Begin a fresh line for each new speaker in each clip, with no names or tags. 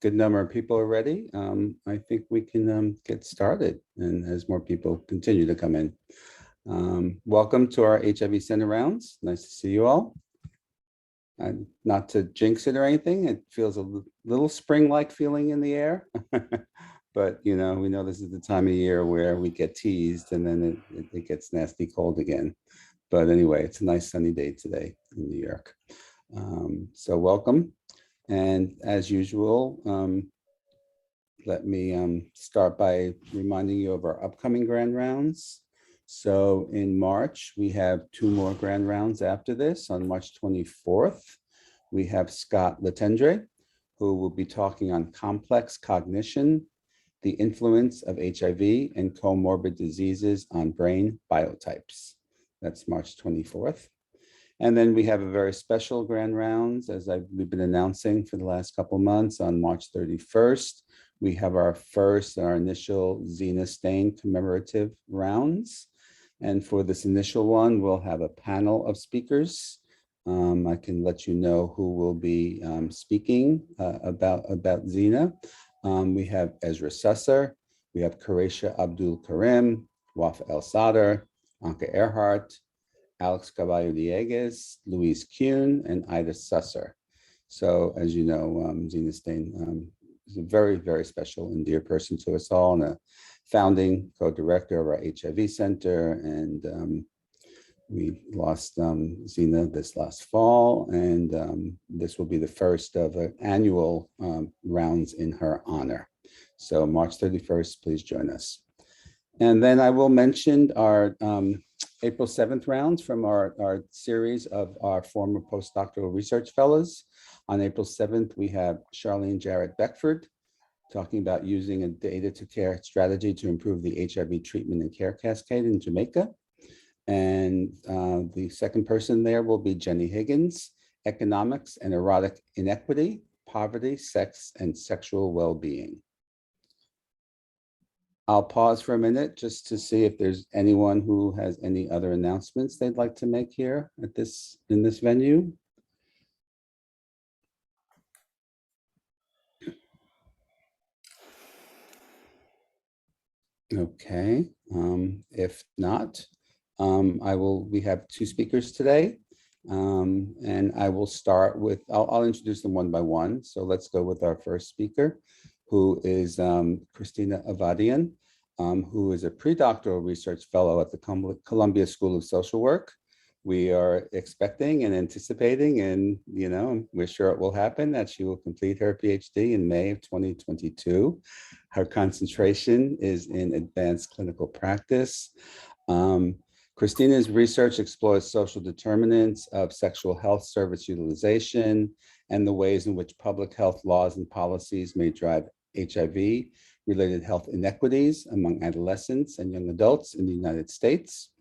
good number of people are ready, I think we can get started, and as more people continue to come in. Welcome to our HIV Center rounds. Nice to see you all. Not to jinx it or anything, it feels a little spring-like feeling in the air. But, we know this is the time of year where we get teased and then it gets nasty cold again. But anyway, it's a nice sunny day today in New York. So welcome. And as usual, let me start by reminding you of our upcoming grand rounds. So in March, we have 2 more grand rounds after this. On March 24th, we have Scott Letendre, who will be talking on complex cognition, the influence of HIV and comorbid diseases on brain biotypes. That's March 24th. And then we have a very special grand rounds, as we've been announcing for the last couple of months. On March 31st, we have our initial Xena Stain commemorative rounds. And for this initial one, we'll have a panel of speakers. I can let you know who will be speaking about Xena. We have Ezra Susser, we have Qureisha Abdul Karim, Wafa El Sadr, Anka Earhart, Alex Caballo-Dieguez, Louise Kuhn, and Ida Susser. So as you know, Xena Stain is a very, very special and dear person to us all, and a founding co-director of our HIV Center. And we lost Xena this last fall, and this will be the first of an annual rounds in her honor. So March 31st, please join us. And then I will mention our April 7th rounds from our series of our former postdoctoral research fellows. On April 7th, we have Charlene Jarrett Beckford talking about using a data to care strategy to improve the HIV treatment and care cascade in Jamaica. And the second person there will be Jenny Higgins, Economics and Erotic Inequity, Poverty, Sex, and Sexual Well-Being. I'll pause for a minute just to see if there's anyone who has any other announcements they'd like to make here at in this venue. Okay, if not, we have 2 speakers today, and I will start with, I'll introduce them one by one. So let's go with our first speaker, who is Christina Aivadyan, who is a pre-doctoral research fellow at the Columbia School of Social Work. We are expecting and anticipating, and we're sure it will happen, that she will complete her PhD in May of 2022. Her concentration is in advanced clinical practice. Christina's research explores social determinants of sexual health service utilization and the ways in which public health laws and policies may drive HIV-related health inequities among adolescents and young adults in the United States.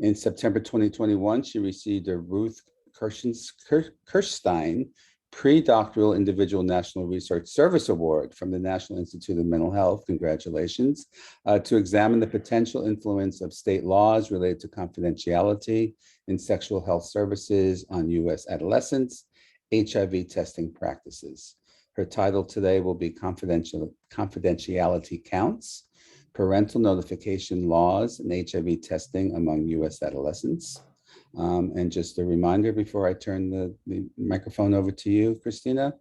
In September 2021, she received a Ruth Kirstein Pre-Doctoral Individual National Research Service Award from the National Institute of Mental Health, congratulations, to examine the potential influence of state laws related to confidentiality in sexual health services on US adolescents, HIV testing practices. Her title today will be Confidentiality Counts, Parental Notification Laws and HIV Testing Among US Adolescents. And just a reminder before I turn the microphone over to you, Christina,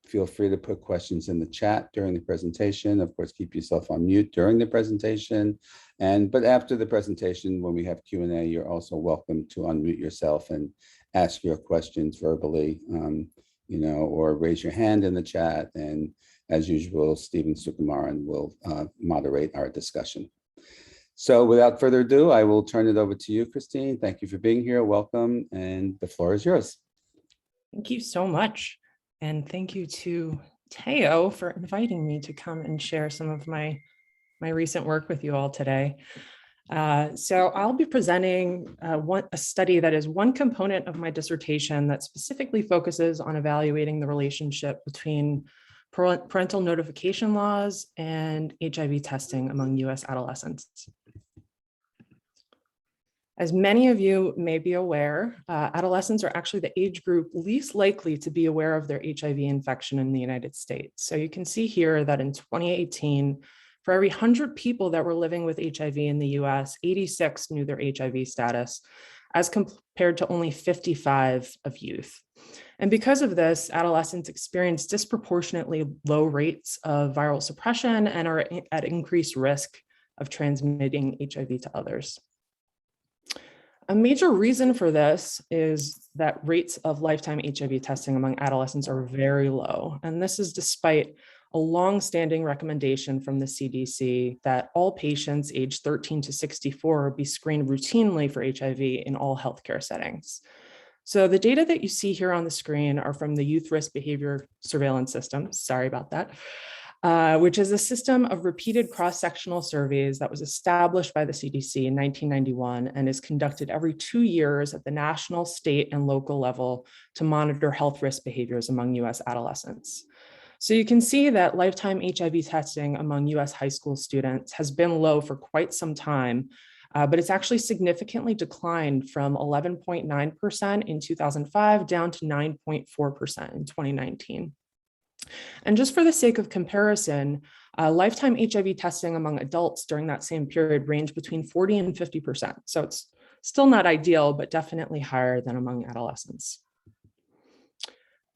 feel free to put questions in the chat during the presentation. Of course, keep yourself on mute during the presentation. But after the presentation, when we have Q&A, you're also welcome to unmute yourself and ask your questions verbally, or raise your hand in the chat. And as usual, Stephen Sukumaran will moderate our discussion. So without further ado, I will turn it over to you, Christine. Thank you for being here. Welcome, and the floor is yours.
Thank you so much. And thank you to Teo for inviting me to come and share some of my recent work with you all today. So I'll be presenting a study that is one component of my dissertation that specifically focuses on evaluating the relationship between parental notification laws and HIV testing among US adolescents. As many of you may be aware, adolescents are actually the age group least likely to be aware of their HIV infection in the United States. So you can see here that in 2018, for every 100 people that were living with HIV in the US, 86 knew their HIV status, as compared to only 55 of youth. And because of this, adolescents experience disproportionately low rates of viral suppression and are at increased risk of transmitting HIV to others. A major reason for this is that rates of lifetime HIV testing among adolescents are very low. And this is despite a long-standing recommendation from the CDC that all patients aged 13 to 64 be screened routinely for HIV in all healthcare settings. So the data that you see here on the screen are from the Youth Risk Behavior Surveillance System, sorry about that, which is a system of repeated cross-sectional surveys that was established by the CDC in 1991 and is conducted every 2 years at the national, state, and local level to monitor health risk behaviors among US adolescents. So you can see that lifetime HIV testing among US high school students has been low for quite some time, but it's actually significantly declined from 11.9% in 2005 down to 9.4% in 2019. And just for the sake of comparison, lifetime HIV testing among adults during that same period ranged between 40 and 50%. So it's still not ideal, but definitely higher than among adolescents.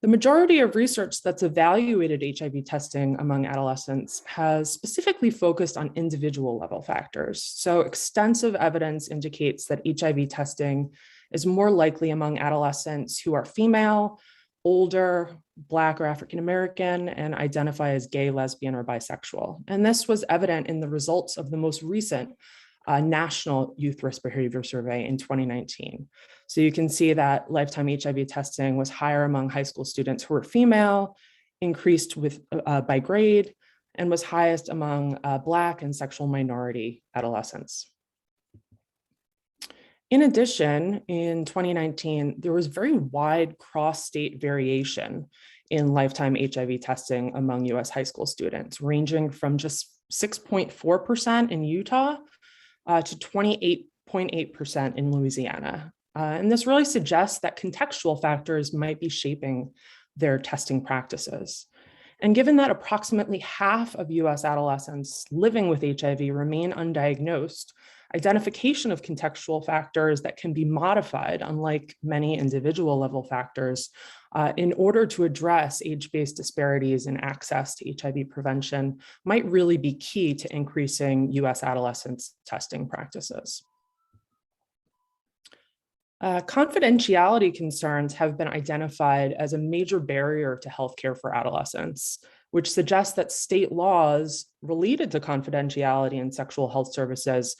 The majority of research that's evaluated HIV testing among adolescents has specifically focused on individual level factors. So extensive evidence indicates that HIV testing is more likely among adolescents who are female, older, Black or African American, and identify as gay, lesbian, or bisexual. And this was evident in the results of the most recent National Youth Risk Behavior Survey in 2019. So you can see that lifetime HIV testing was higher among high school students who were female, increased by grade, and was highest among Black and sexual minority adolescents. In addition, in 2019, there was very wide cross-state variation in lifetime HIV testing among US high school students, ranging from just 6.4% in Utah to 28.8% in Louisiana. And this really suggests that contextual factors might be shaping their testing practices. And given that approximately half of US adolescents living with HIV remain undiagnosed, identification of contextual factors that can be modified, unlike many individual level factors, in order to address age-based disparities in access to HIV prevention might really be key to increasing US adolescents' testing practices. Confidentiality concerns have been identified as a major barrier to healthcare for adolescents, which suggests that state laws related to confidentiality in sexual health services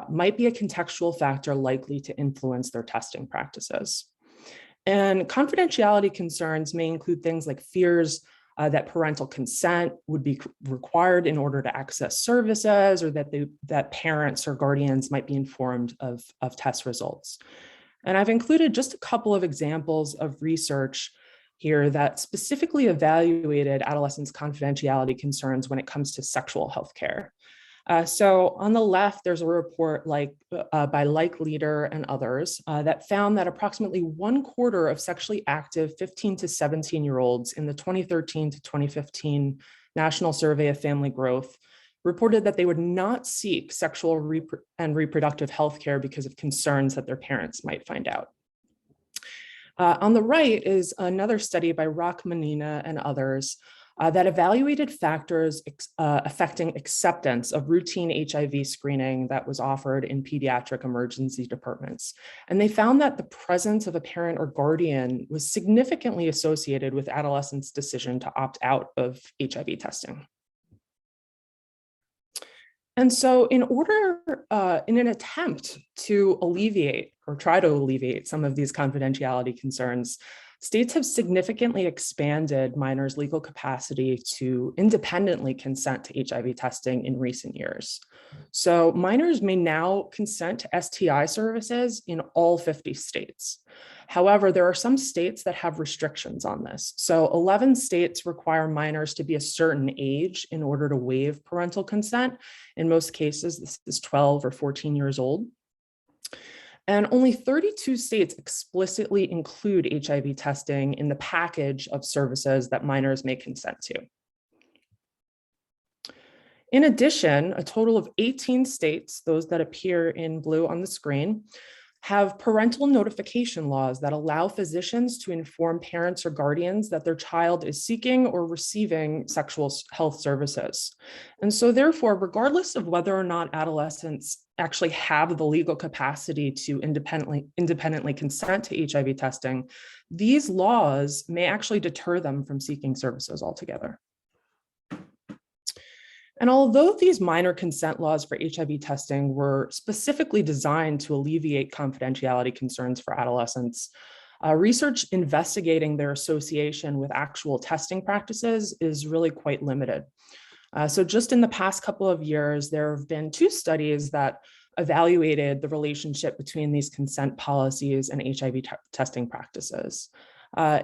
might be a contextual factor likely to influence their testing practices. And confidentiality concerns may include things like fears that parental consent would be required in order to access services, or that parents or guardians might be informed of test results. And I've included just a couple of examples of research here that specifically evaluated adolescents' confidentiality concerns when it comes to sexual health care. So on the left, there's a report by Like Leader and others that found that approximately 1/4 of sexually active 15 to 17-year-olds in the 2013 to 2015 National Survey of Family Growth reported that they would not seek sexual and reproductive health care because of concerns that their parents might find out. On the right is another study by Rachmanina and others that evaluated factors affecting acceptance of routine HIV screening that was offered in pediatric emergency departments. And they found that the presence of a parent or guardian was significantly associated with adolescents' decision to opt out of HIV testing. And so in an attempt to alleviate or try to alleviate some of these confidentiality concerns, states have significantly expanded minors' legal capacity to independently consent to HIV testing in recent years. So minors may now consent to STI services in all 50 states. However, there are some states that have restrictions on this. So 11 states require minors to be a certain age in order to waive parental consent. In most cases, this is 12 or 14 years old. And only 32 states explicitly include HIV testing in the package of services that minors may consent to. In addition, a total of 18 states, those that appear in blue on the screen, have parental notification laws that allow physicians to inform parents or guardians that their child is seeking or receiving sexual health services. And so therefore, regardless of whether or not adolescents actually have the legal capacity to independently consent to HIV testing, these laws may actually deter them from seeking services altogether. And although these minor consent laws for HIV testing were specifically designed to alleviate confidentiality concerns for adolescents, research investigating their association with actual testing practices is really quite limited. So just in the past couple of years, there have been 2 studies that evaluated the relationship between these consent policies and HIV testing practices.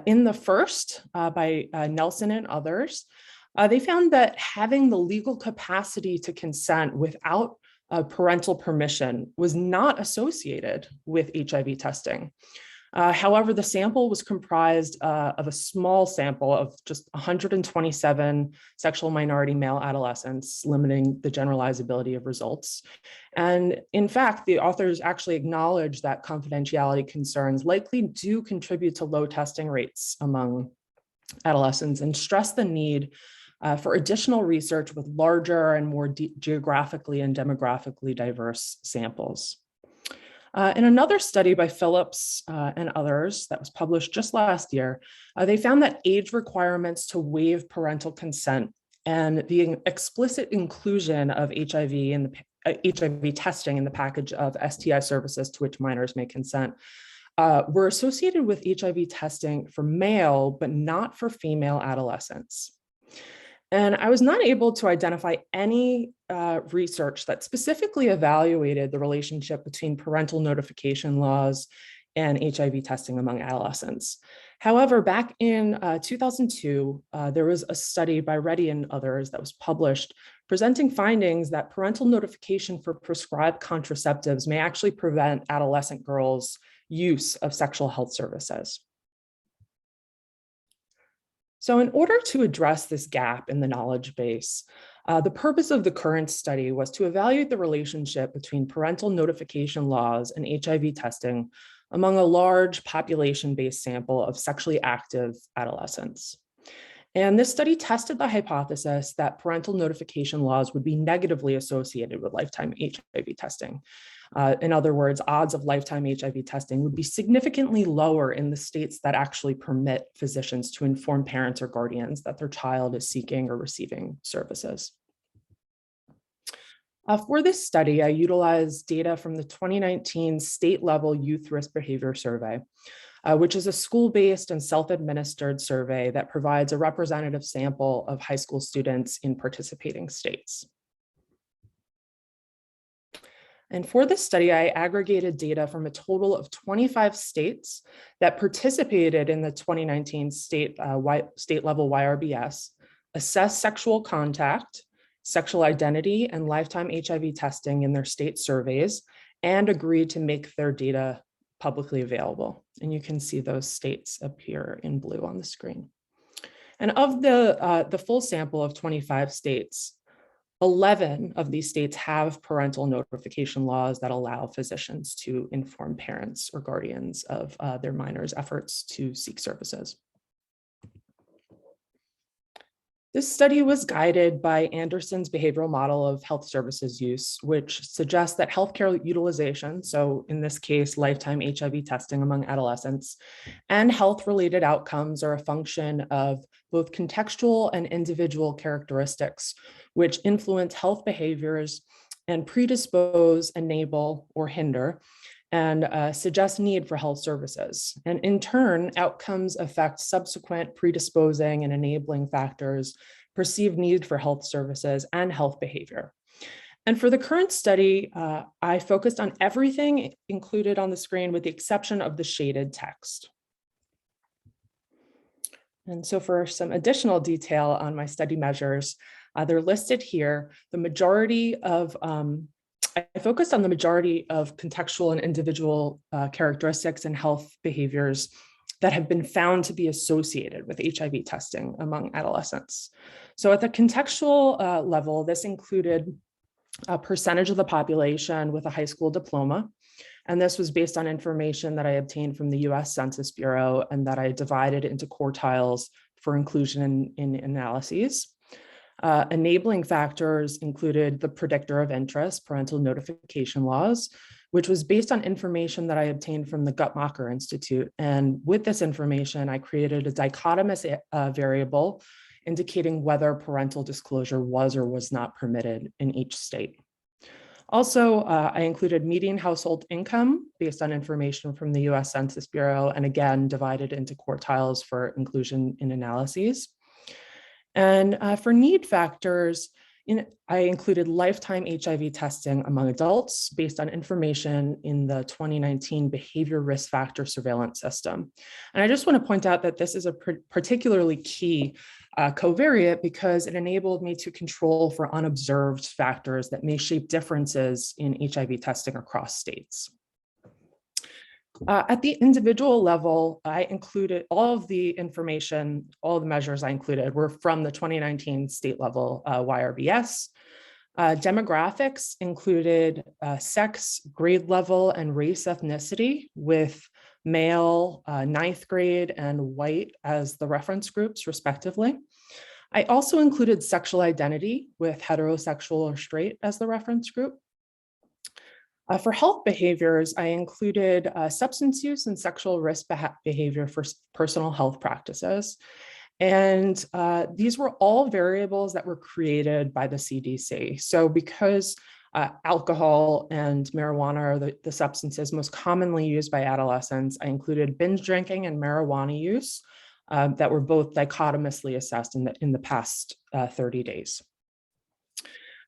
In the first, by Nelson and others, they found that having the legal capacity to consent without parental permission was not associated with HIV testing. However, the sample was comprised of a small sample of just 127 sexual minority male adolescents, limiting the generalizability of results. And in fact, the authors actually acknowledge that confidentiality concerns likely do contribute to low testing rates among adolescents and stress the need for additional research with larger and more geographically and demographically diverse samples. In another study by Phillips and others that was published just last year, they found that age requirements to waive parental consent and the explicit inclusion of HIV testing in the package of STI services to which minors may consent were associated with HIV testing for male, but not for female adolescents. And I was not able to identify any research that specifically evaluated the relationship between parental notification laws and HIV testing among adolescents. However, back in 2002, there was a study by Reddy and others that was published presenting findings that parental notification for prescribed contraceptives may actually prevent adolescent girls' use of sexual health services. So in order to address this gap in the knowledge base, the purpose of the current study was to evaluate the relationship between parental notification laws and HIV testing among a large population-based sample of sexually active adolescents. And this study tested the hypothesis that parental notification laws would be negatively associated with lifetime HIV testing. In other words, odds of lifetime HIV testing would be significantly lower in the states that actually permit physicians to inform parents or guardians that their child is seeking or receiving services. For this study, I utilized data from the 2019 state-level Youth Risk Behavior Survey, which is a school-based and self-administered survey that provides a representative sample of high school students in participating states. And for this study, I aggregated data from a total of 25 states that participated in the 2019 state-level YRBS, assessed sexual contact, sexual identity, and lifetime HIV testing in their state surveys, and agreed to make their data publicly available. And you can see those states appear in blue on the screen. And of the full sample of 25 states, 11 of these states have parental notification laws that allow physicians to inform parents or guardians of their minors' efforts to seek services. This study was guided by Anderson's behavioral model of health services use, which suggests that healthcare utilization, so in this case, lifetime HIV testing among adolescents, and health-related outcomes are a function of both contextual and individual characteristics, which influence health behaviors and predispose, enable, or hinder, and suggest need for health services. And in turn, outcomes affect subsequent predisposing and enabling factors, perceived need for health services, and health behavior. And for the current study, I focused on everything included on the screen with the exception of the shaded text. And so for some additional detail on my study measures, they're listed here. The majority of I focused on the majority of contextual and individual characteristics and health behaviors that have been found to be associated with HIV testing among adolescents. So at the contextual level, this included a percentage of the population with a high school diploma. And this was based on information that I obtained from the US Census Bureau and that I divided into quartiles for inclusion in analyses. Enabling factors included the predictor of interest, parental notification laws, which was based on information that I obtained from the Guttmacher Institute. And with this information, I created a dichotomous variable indicating whether parental disclosure was or was not permitted in each state. Also, I included median household income based on information from the US Census Bureau, and again, divided into quartiles for inclusion in analyses. And for need factors, I included lifetime HIV testing among adults based on information in the 2019 Behavior Risk Factor Surveillance System. And I just want to point out that this is a particularly key covariate because it enabled me to control for unobserved factors that may shape differences in HIV testing across states. At the individual level, I included all of the information, all the measures I included were from the 2019 state level YRBS. Demographics included sex, grade level, and race ethnicity with male, 9th grade, and white as the reference groups, respectively. I also included sexual identity with heterosexual or straight as the reference group. For health behaviors, I included substance use and sexual risk behavior for personal health practices. And these were all variables that were created by the CDC. So because alcohol and marijuana are the substances most commonly used by adolescents, I included binge drinking and marijuana use that were both dichotomously assessed in the past 30 days.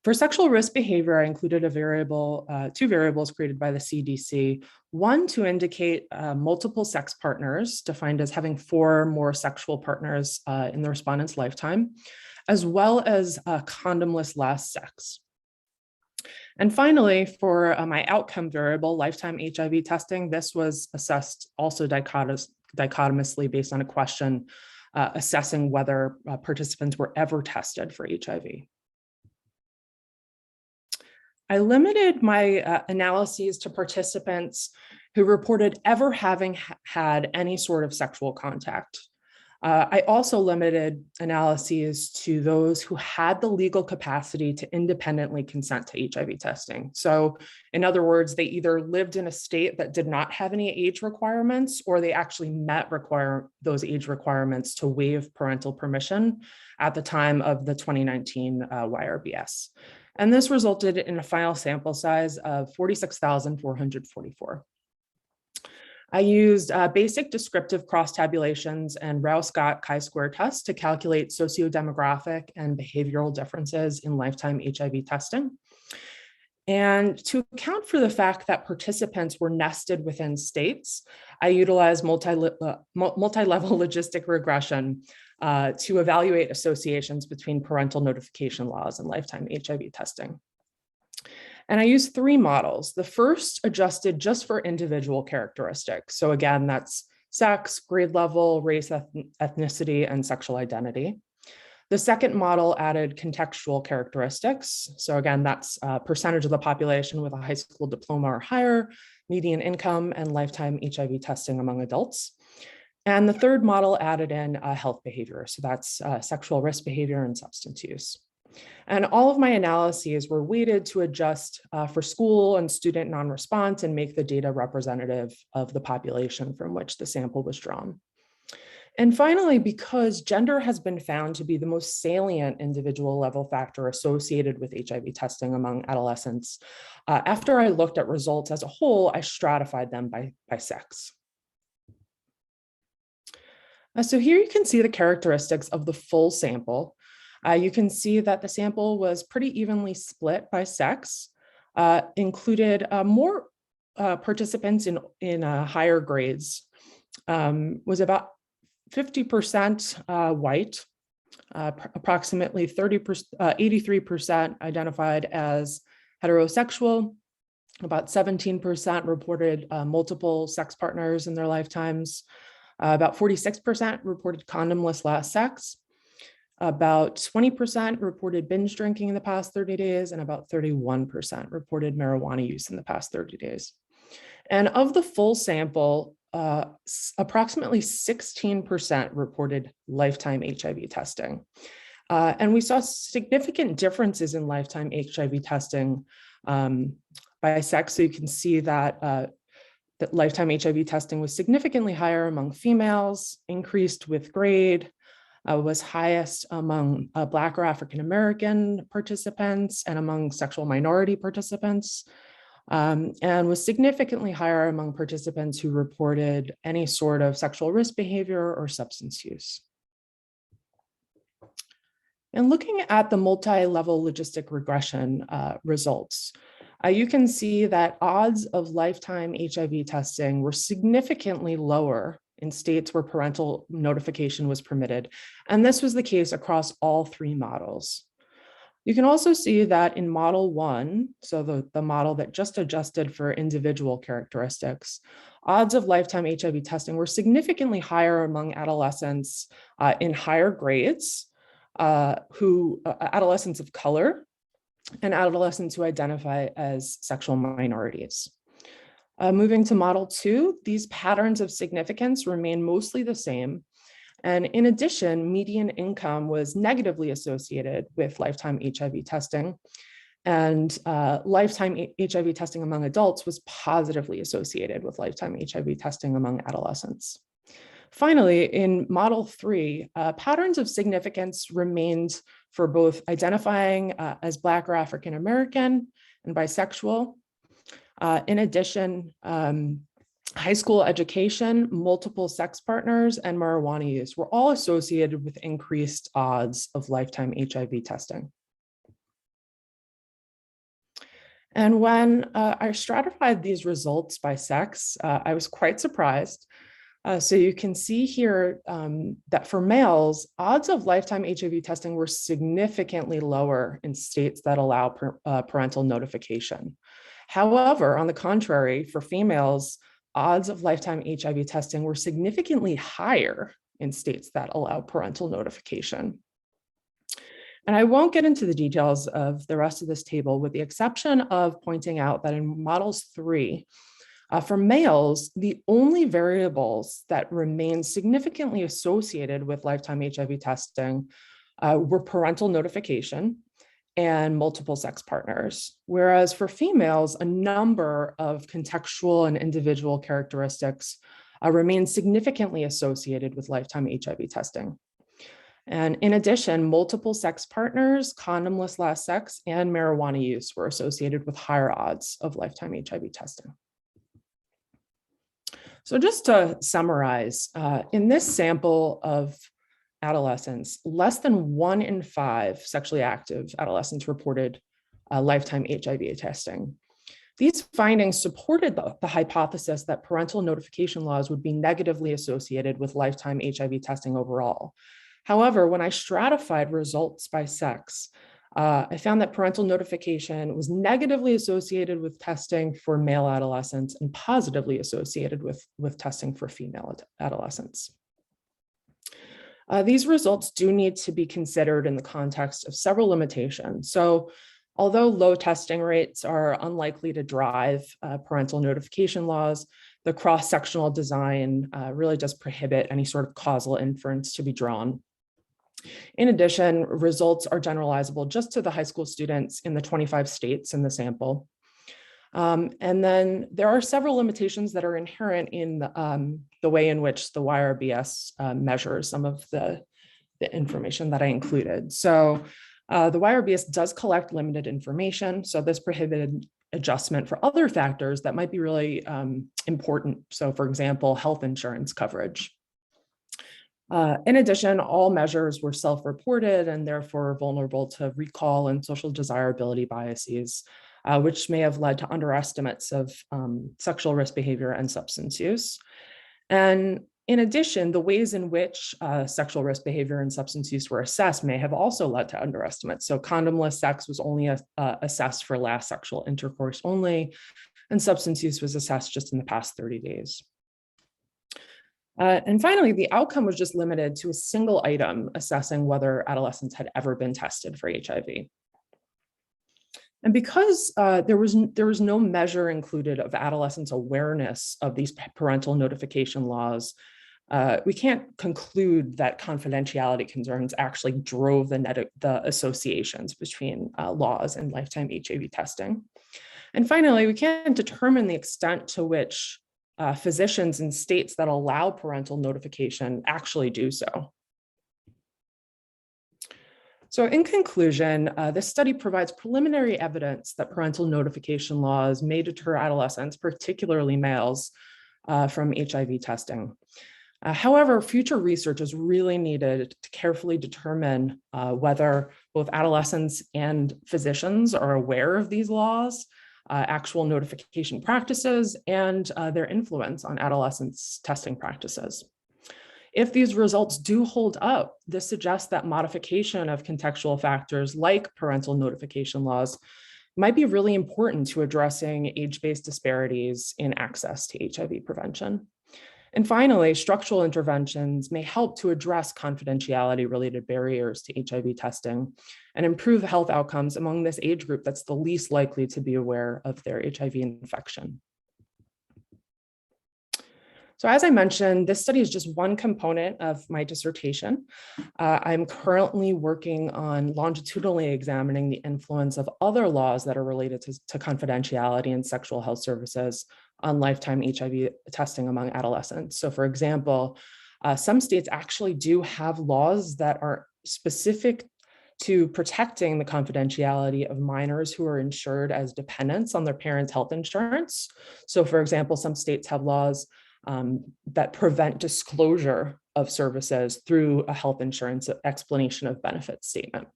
For sexual risk behavior, I included two variables created by the CDC, one to indicate multiple sex partners, defined as having 4 or more sexual partners in the respondent's lifetime, as well as condomless last sex. And finally, for my outcome variable, lifetime HIV testing, this was assessed also dichotomously based on a question assessing whether participants were ever tested for HIV. I limited my analyses to participants who reported ever having had any sort of sexual contact. I also limited analyses to those who had the legal capacity to independently consent to HIV testing. So in other words, they either lived in a state that did not have any age requirements, or they actually met those age requirements to waive parental permission at the time of the 2019 YRBS. And this resulted in a final sample size of 46,444. I used basic descriptive cross-tabulations and Rouse-Scott chi-square tests to calculate sociodemographic and behavioral differences in lifetime HIV testing. And to account for the fact that participants were nested within states, I utilized multi-level logistic regression to evaluate associations between parental notification laws and lifetime HIV testing. And I used 3 models. The first adjusted just for individual characteristics. So again, that's sex, grade level, race, ethnicity, and sexual identity. The second model added contextual characteristics. So again, that's a percentage of the population with a high school diploma or higher, median income, and lifetime HIV testing among adults. And the third model added in health behavior. So that's sexual risk behavior and substance use. And all of my analyses were weighted to adjust for school and student non-response and make the data representative of the population from which the sample was drawn. And finally, because gender has been found to be the most salient individual level factor associated with HIV testing among adolescents, after I looked at results as a whole, I stratified them by sex. So here you can see the characteristics of the full sample. You can see that the sample was pretty evenly split by sex, included more participants in higher grades, was about 50% white, approximately 83% identified as Heterosexual, about 17% reported multiple sex partners in their lifetimes. About 46% reported condomless last sex. About 20% reported binge drinking in the past 30 days, and about 31% reported marijuana use in the past 30 days. And of the full sample, approximately 16% reported lifetime HIV testing. And we saw significant differences in lifetime HIV testing by sex. So you can see that, that lifetime HIV testing was significantly higher among females, increased with grade, was highest among Black or African-American participants and among sexual minority participants, and was significantly higher among participants who reported any sort of sexual risk behavior or substance use. And looking at the multi-level logistic regression results, you can see that odds of lifetime HIV testing were significantly lower in states where parental notification was permitted. And this was the case across all three models. You can also see that in model 1, so the model that just adjusted for individual characteristics, odds of lifetime HIV testing were significantly higher among adolescents in higher grades, adolescents of color, and adolescents who identify as sexual minorities. Moving to model 2, these patterns of significance remain mostly the same. And in addition, median income was negatively associated with lifetime HIV testing, and lifetime HIV testing among adults was positively associated with lifetime HIV testing among adolescents. Finally, in model 3, patterns of significance remained for both identifying as Black or African American and bisexual. In addition, high school education, multiple sex partners, and marijuana use were all associated with increased odds of lifetime HIV testing. And when I stratified these results by sex, I was quite surprised. So you can see here that for males, odds of lifetime HIV testing were significantly lower in states that allow parental notification. However, on the contrary, for females, odds of lifetime HIV testing were significantly higher in states that allow parental notification. And I won't get into the details of the rest of this table, with the exception of pointing out that in models 3, for males, the only variables that remain significantly associated with lifetime HIV testing were parental notification and multiple sex partners. Whereas for females, a number of contextual and individual characteristics remain significantly associated with lifetime HIV testing. And in addition, multiple sex partners, condomless last sex, and marijuana use were associated with higher odds of lifetime HIV testing. So just to summarize, in this sample of adolescents, less than 1 in 5 sexually active adolescents reported lifetime HIV testing. These findings supported the hypothesis that parental notification laws would be negatively associated with lifetime HIV testing overall. However, when I stratified results by sex, I found that parental notification was negatively associated with testing for male adolescents and positively associated with testing for female adolescents. These results do need to be considered in the context of several limitations. So although low testing rates are unlikely to drive parental notification laws, the cross-sectional design really does prohibit any sort of causal inference to be drawn. In addition, results are generalizable just to the high school students in the 25 states in the sample. And then there are several limitations that are inherent in the way in which the YRBS measures some of the information that I included. So the YRBS does collect limited information. So this prohibited adjustment for other factors that might be really important. So for example, health insurance coverage. In addition, all measures were self-reported and therefore vulnerable to recall and social desirability biases, which may have led to underestimates of sexual risk behavior and substance use. And In addition, the ways in which sexual risk behavior and substance use were assessed may have also led to underestimates. So condomless sex was only assessed for last sexual intercourse only, and substance use was assessed just in the past 30 days. And finally, the outcome was just limited to a single item assessing whether adolescents had ever been tested for HIV. And because there was no measure included of adolescents' awareness of these parental notification laws, we can't conclude that confidentiality concerns actually drove the associations between laws and lifetime HIV testing. And finally, we can't determine the extent to which physicians in states that allow parental notification actually do so. So in conclusion, this study provides preliminary evidence that parental notification laws may deter adolescents, particularly males, from HIV testing. However, future research is really needed to carefully determine whether both adolescents and physicians are aware of these laws, actual notification practices, and their influence on adolescents' testing practices. If these results do hold up, this suggests that modification of contextual factors like parental notification laws might be really important to addressing age-based disparities in access to HIV prevention. And finally, structural interventions may help to address confidentiality-related barriers to HIV testing and improve health outcomes among this age group that's the least likely to be aware of their HIV infection. So as I mentioned, this study is just one component of my dissertation. I'm currently working on longitudinally examining the influence of other laws that are related to confidentiality and sexual health services on lifetime HIV testing among adolescents. So for example, some states actually do have laws that are specific to protecting the confidentiality of minors who are insured as dependents on their parents' health insurance. So for example, some states have laws that prevent disclosure of services through a health insurance explanation of benefits statement.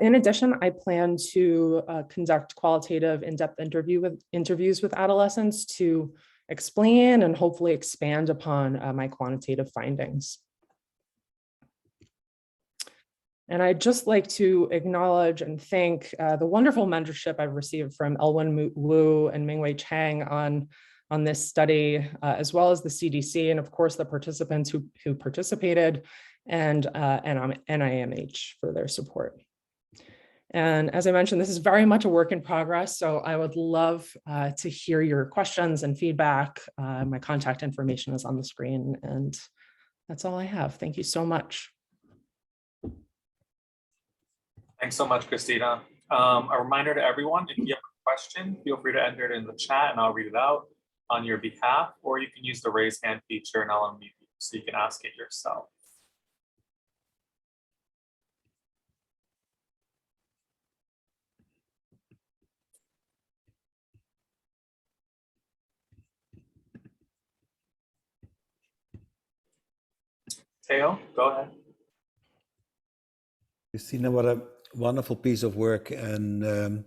In addition, I plan to conduct qualitative in-depth interviews with adolescents to explain and hopefully expand upon my quantitative findings. And I'd just like to acknowledge and thank the wonderful mentorship I've received from Hl1 Wu and Mingwei Chang on this study, as well as the CDC, and of course the participants who participated, and NIMH for their support. And as I mentioned, this is very much a work in progress, so I would love to hear your questions and feedback. My contact information is on the screen, and that's all I have. Thank you so much.
Thanks so much, Christina. A reminder to everyone, if you have a question, feel free to enter it in the chat and I'll read it out on your behalf, or you can use the raise hand feature and I'll unmute you so you can ask it yourself. Theo, go ahead.
Christina, what a wonderful piece of work, and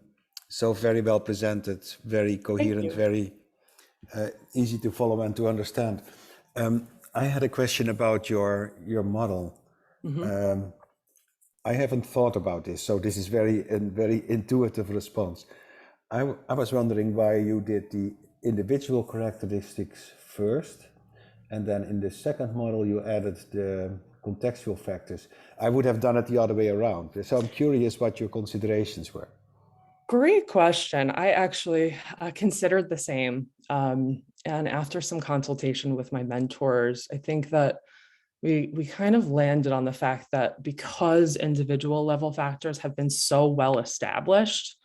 so very well presented, very coherent, very easy to follow and to understand. I had a question about your model. Mm-hmm. I haven't thought about this, so this is very intuitive response. I was wondering why you did the individual characteristics first, and then in the second model you added the contextual factors. I would have done it the other way around. So I'm curious what your considerations were.
Great question. I actually considered the same. And after some consultation with my mentors, I think that we kind of landed on the fact that because individual level factors have been so well established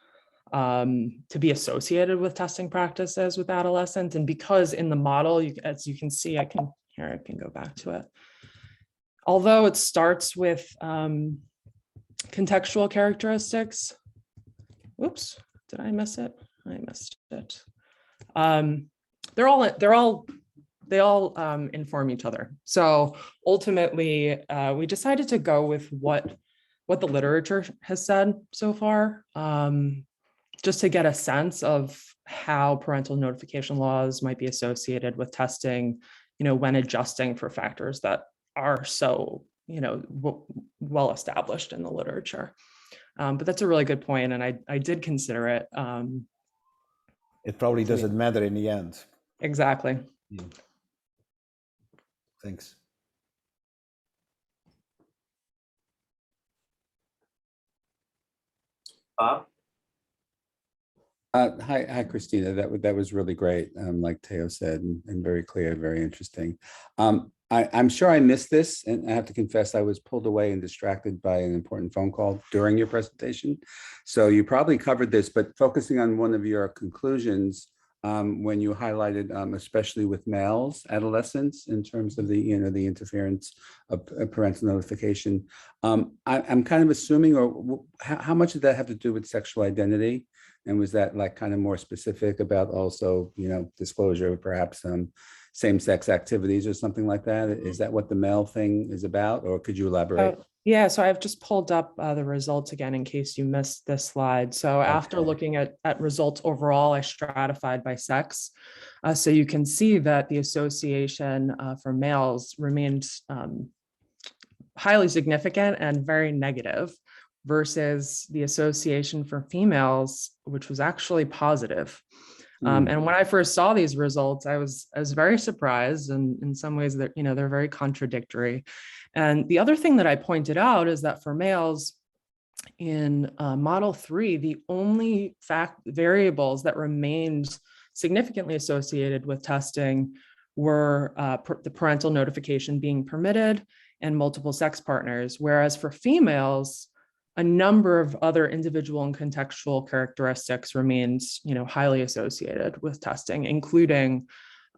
to be associated with testing practices with adolescents, and because in the model, as you can see, I can go back to it. Although it starts with contextual characteristics. Oops, did I miss it? I missed it. They all inform each other. So ultimately, we decided to go with what the literature has said so far, just to get a sense of how parental notification laws might be associated with testing when adjusting for factors that are so, well established in the literature. But that's a really good point, and I did consider it.
It probably doesn't matter in the end.
Exactly.
Yeah. Thanks.
Bob?
Hi, Christina. That was really great. Like Teo said, and very clear, very interesting. I'm sure I missed this, and I have to confess I was pulled away and distracted by an important phone call during your presentation. So you probably covered this, but focusing on one of your conclusions when you highlighted, especially with males, adolescents, in terms of the the interference of parental notification. I'm kind of assuming, or how much did that have to do with sexual identity? And was that like kind of more specific about also, disclosure of perhaps same-sex activities or something like that? Is that what the male thing is about, or could you elaborate?
Yeah, so I've just pulled up the results again in case you missed this slide. So after looking at results overall, I stratified by sex. So you can see that the association for males remained highly significant and very negative, versus the association for females, which was actually positive. And when I first saw these results, I was very surprised, and in some ways that they're very contradictory. And the other thing that I pointed out is that for males in model 3, the only variables that remained significantly associated with testing were the parental notification being permitted and multiple sex partners, whereas for females, a number of other individual and contextual characteristics remains, highly associated with testing, including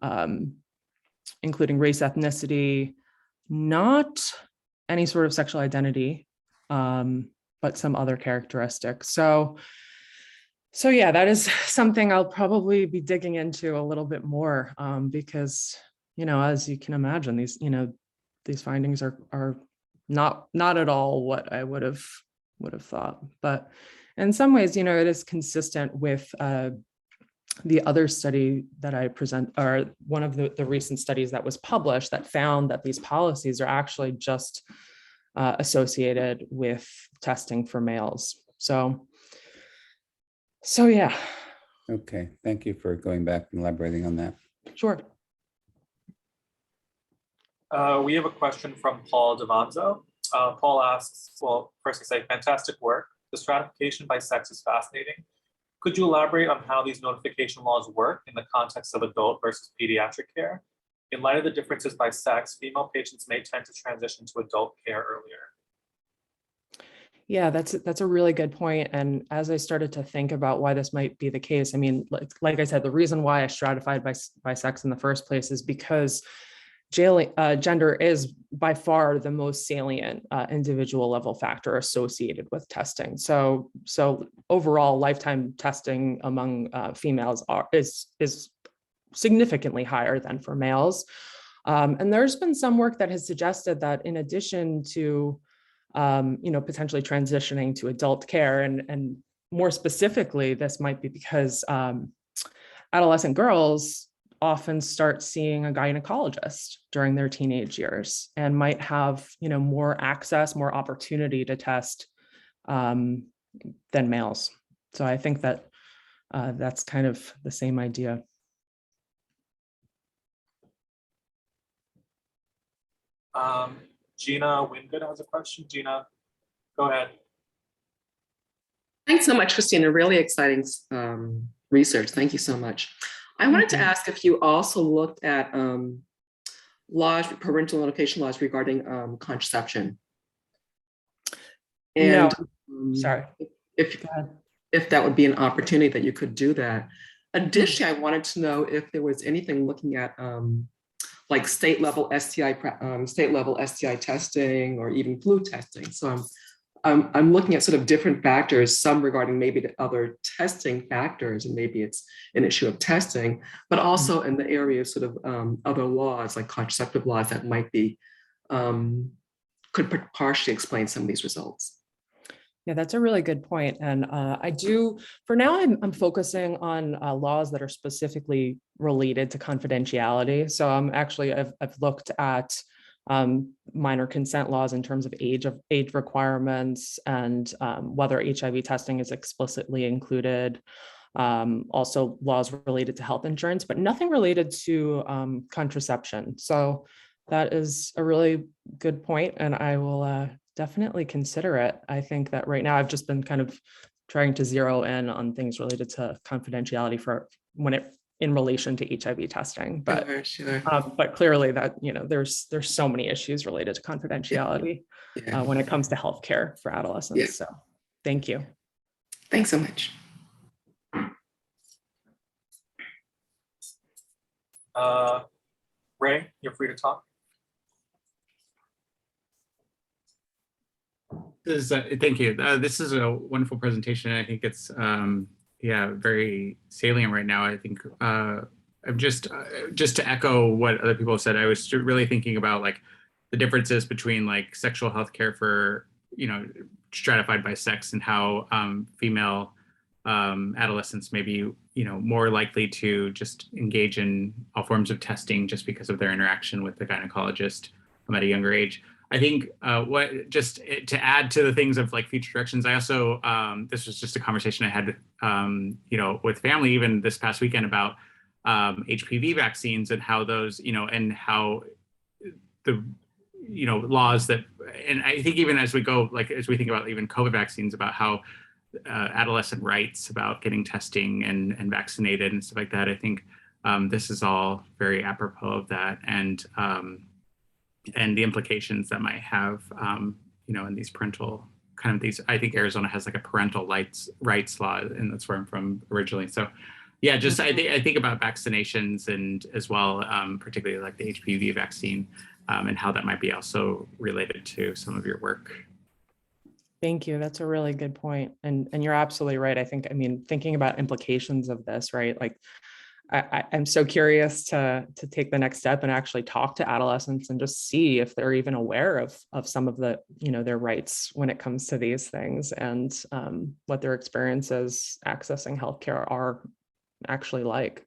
race, ethnicity, not any sort of sexual identity, but some other characteristics. So yeah, that is something I'll probably be digging into a little bit more, because, as you can imagine, these findings are not at all what I would have thought. But in some ways, it is consistent with the other study that I present, or one of the recent studies that was published, that found that these policies are actually just associated with testing for males. So yeah.
Okay, thank you for going back and elaborating on that.
Sure.
We have a question from Paul Davanzo. Paul asks, well, first I say, fantastic work. The stratification by sex is fascinating. Could you elaborate on how these notification laws work in the context of adult versus pediatric care? In light of the differences by sex, female patients may tend to transition to adult care earlier.
Yeah, that's a really good point. And as I started to think about why this might be the case, I mean, like I said, the reason why I stratified by sex in the first place is because gender is by far the most salient individual level factor associated with testing. So overall, lifetime testing among females is significantly higher than for males. And there's been some work that has suggested that in addition to potentially transitioning to adult care, and more specifically, this might be because adolescent girls often start seeing a gynecologist during their teenage years and might have, more access, more opportunity to test than males. So I think that that's kind of the same idea.
Gina Wingood has a question. Gina, go ahead.
Thanks so much, Christina. Really exciting research. Thank you so much. I wanted to ask if you also looked at parental notification laws regarding contraception. And
no, sorry.
If that would be an opportunity that you could do that. Additionally, I wanted to know if there was anything looking at like state level STI testing, or even flu testing. So I'm looking at sort of different factors, some regarding maybe the other testing factors, and maybe it's an issue of testing, but also in the area of sort of other laws, like contraceptive laws, that might be, could partially explain some of these results.
Yeah, that's a really good point. And I do, for now, I'm focusing on laws that are specifically related to confidentiality. So I've looked at minor consent laws in terms of age requirements and whether HIV testing is explicitly included. Also laws related to health insurance, but nothing related to contraception. So that is a really good point, and I will definitely consider it. I think that right now I've just been kind of trying to zero in on things related to confidentiality for in relation to HIV testing, but
Sure.
but clearly that, there's so many issues related to confidentiality when it comes to healthcare for adolescents.
Yeah.
So thank you.
Thanks so much.
Ray, you're free to talk.
Thank you. This is a wonderful presentation. I think it's very salient right now. I think I'm just to echo what other people have said. I was really thinking about like the differences between like sexual health care for stratified by sex, and how female adolescents may be more likely to just engage in all forms of testing just because of their interaction with the gynecologist at a younger age. I think to add to the things of like future directions, I also, this was just a conversation I had, with family even this past weekend about HPV vaccines and how those, and how the, laws that, and I think even as we go, like, as we think about even COVID vaccines, about how adolescent rights about getting testing and vaccinated and stuff like that, I think this is all very apropos of that. And the implications that might have, in these parental I think Arizona has like a parental rights law, and that's where I'm from originally. So yeah, just I think about vaccinations and as well, particularly like the HPV vaccine, and how that might be also related to some of your work.
Thank you. That's a really good point. And you're absolutely right. I mean, thinking about implications of this, right? Like, I'm so curious to take the next step and actually talk to adolescents and just see if they're even aware of some of the, their rights when it comes to these things, and what their experiences accessing healthcare are actually like.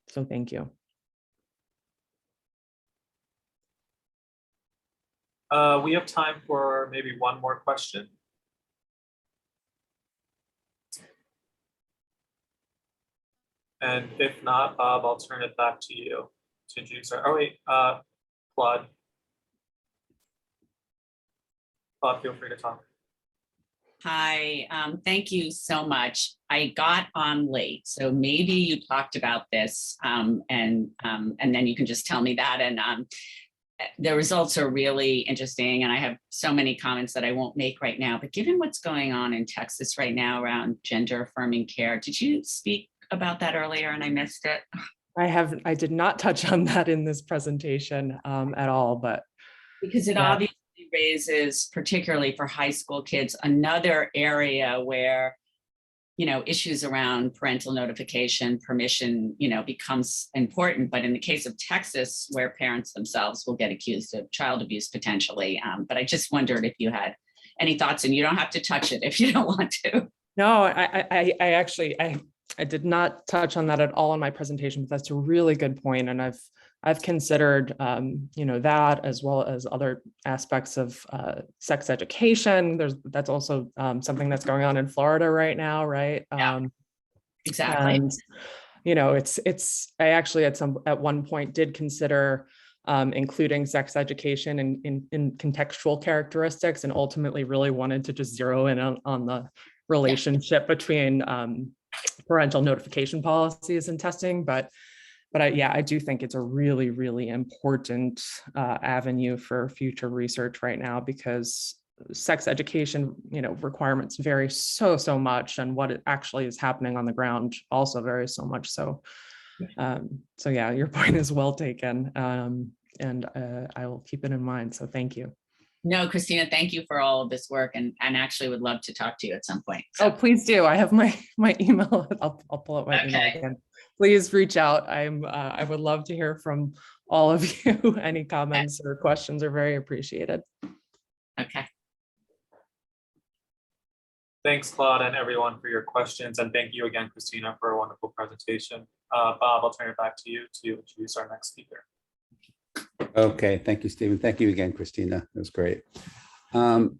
So thank you.
We have time for maybe one more question. And if not, Bob, I'll turn it back to you to introduce our, Claude. Claude, feel free to talk.
Hi, thank you so much. I got on late, so maybe you talked about this, and then you can just tell me that. And the results are really interesting, and I have so many comments that I won't make right now. But given what's going on in Texas right now around gender affirming care, did you speak about that earlier and I missed it?
I did not touch on that in this presentation at all, but
because it obviously raises, particularly for high school kids, another area where issues around parental notification, permission, becomes important. But in the case of Texas, where parents themselves will get accused of child abuse potentially, but I just wondered if you had any thoughts, and you don't have to touch it if you don't want to.
No, I did not touch on that at all in my presentation, but that's a really good point. And I've considered, that as well as other aspects of sex education. That's also something that's going on in Florida right now, right?
Yeah, exactly.
And I actually at one point did consider including sex education in contextual characteristics, and ultimately really wanted to just zero in on the relationship between parental notification policies and testing, but I do think it's a really, really important avenue for future research right now, because sex education, requirements vary so much, and what it actually is happening on the ground also varies so much. So yeah, your point is well taken, and I will keep it in mind. So thank you.
No, Christina, thank you for all of this work, and actually would love to talk to you at some point. So.
Oh, please do. I have my email. I'll pull up my email again. Please reach out. I would love to hear from all of you. Any comments or questions are very appreciated.
Okay.
Thanks, Claude, and everyone for your questions. And thank you again, Christina, for a wonderful presentation. Bob, I'll turn it back to you to introduce our next speaker.
Okay, thank you, Stephen. Thank you again, Christina. That was great. Second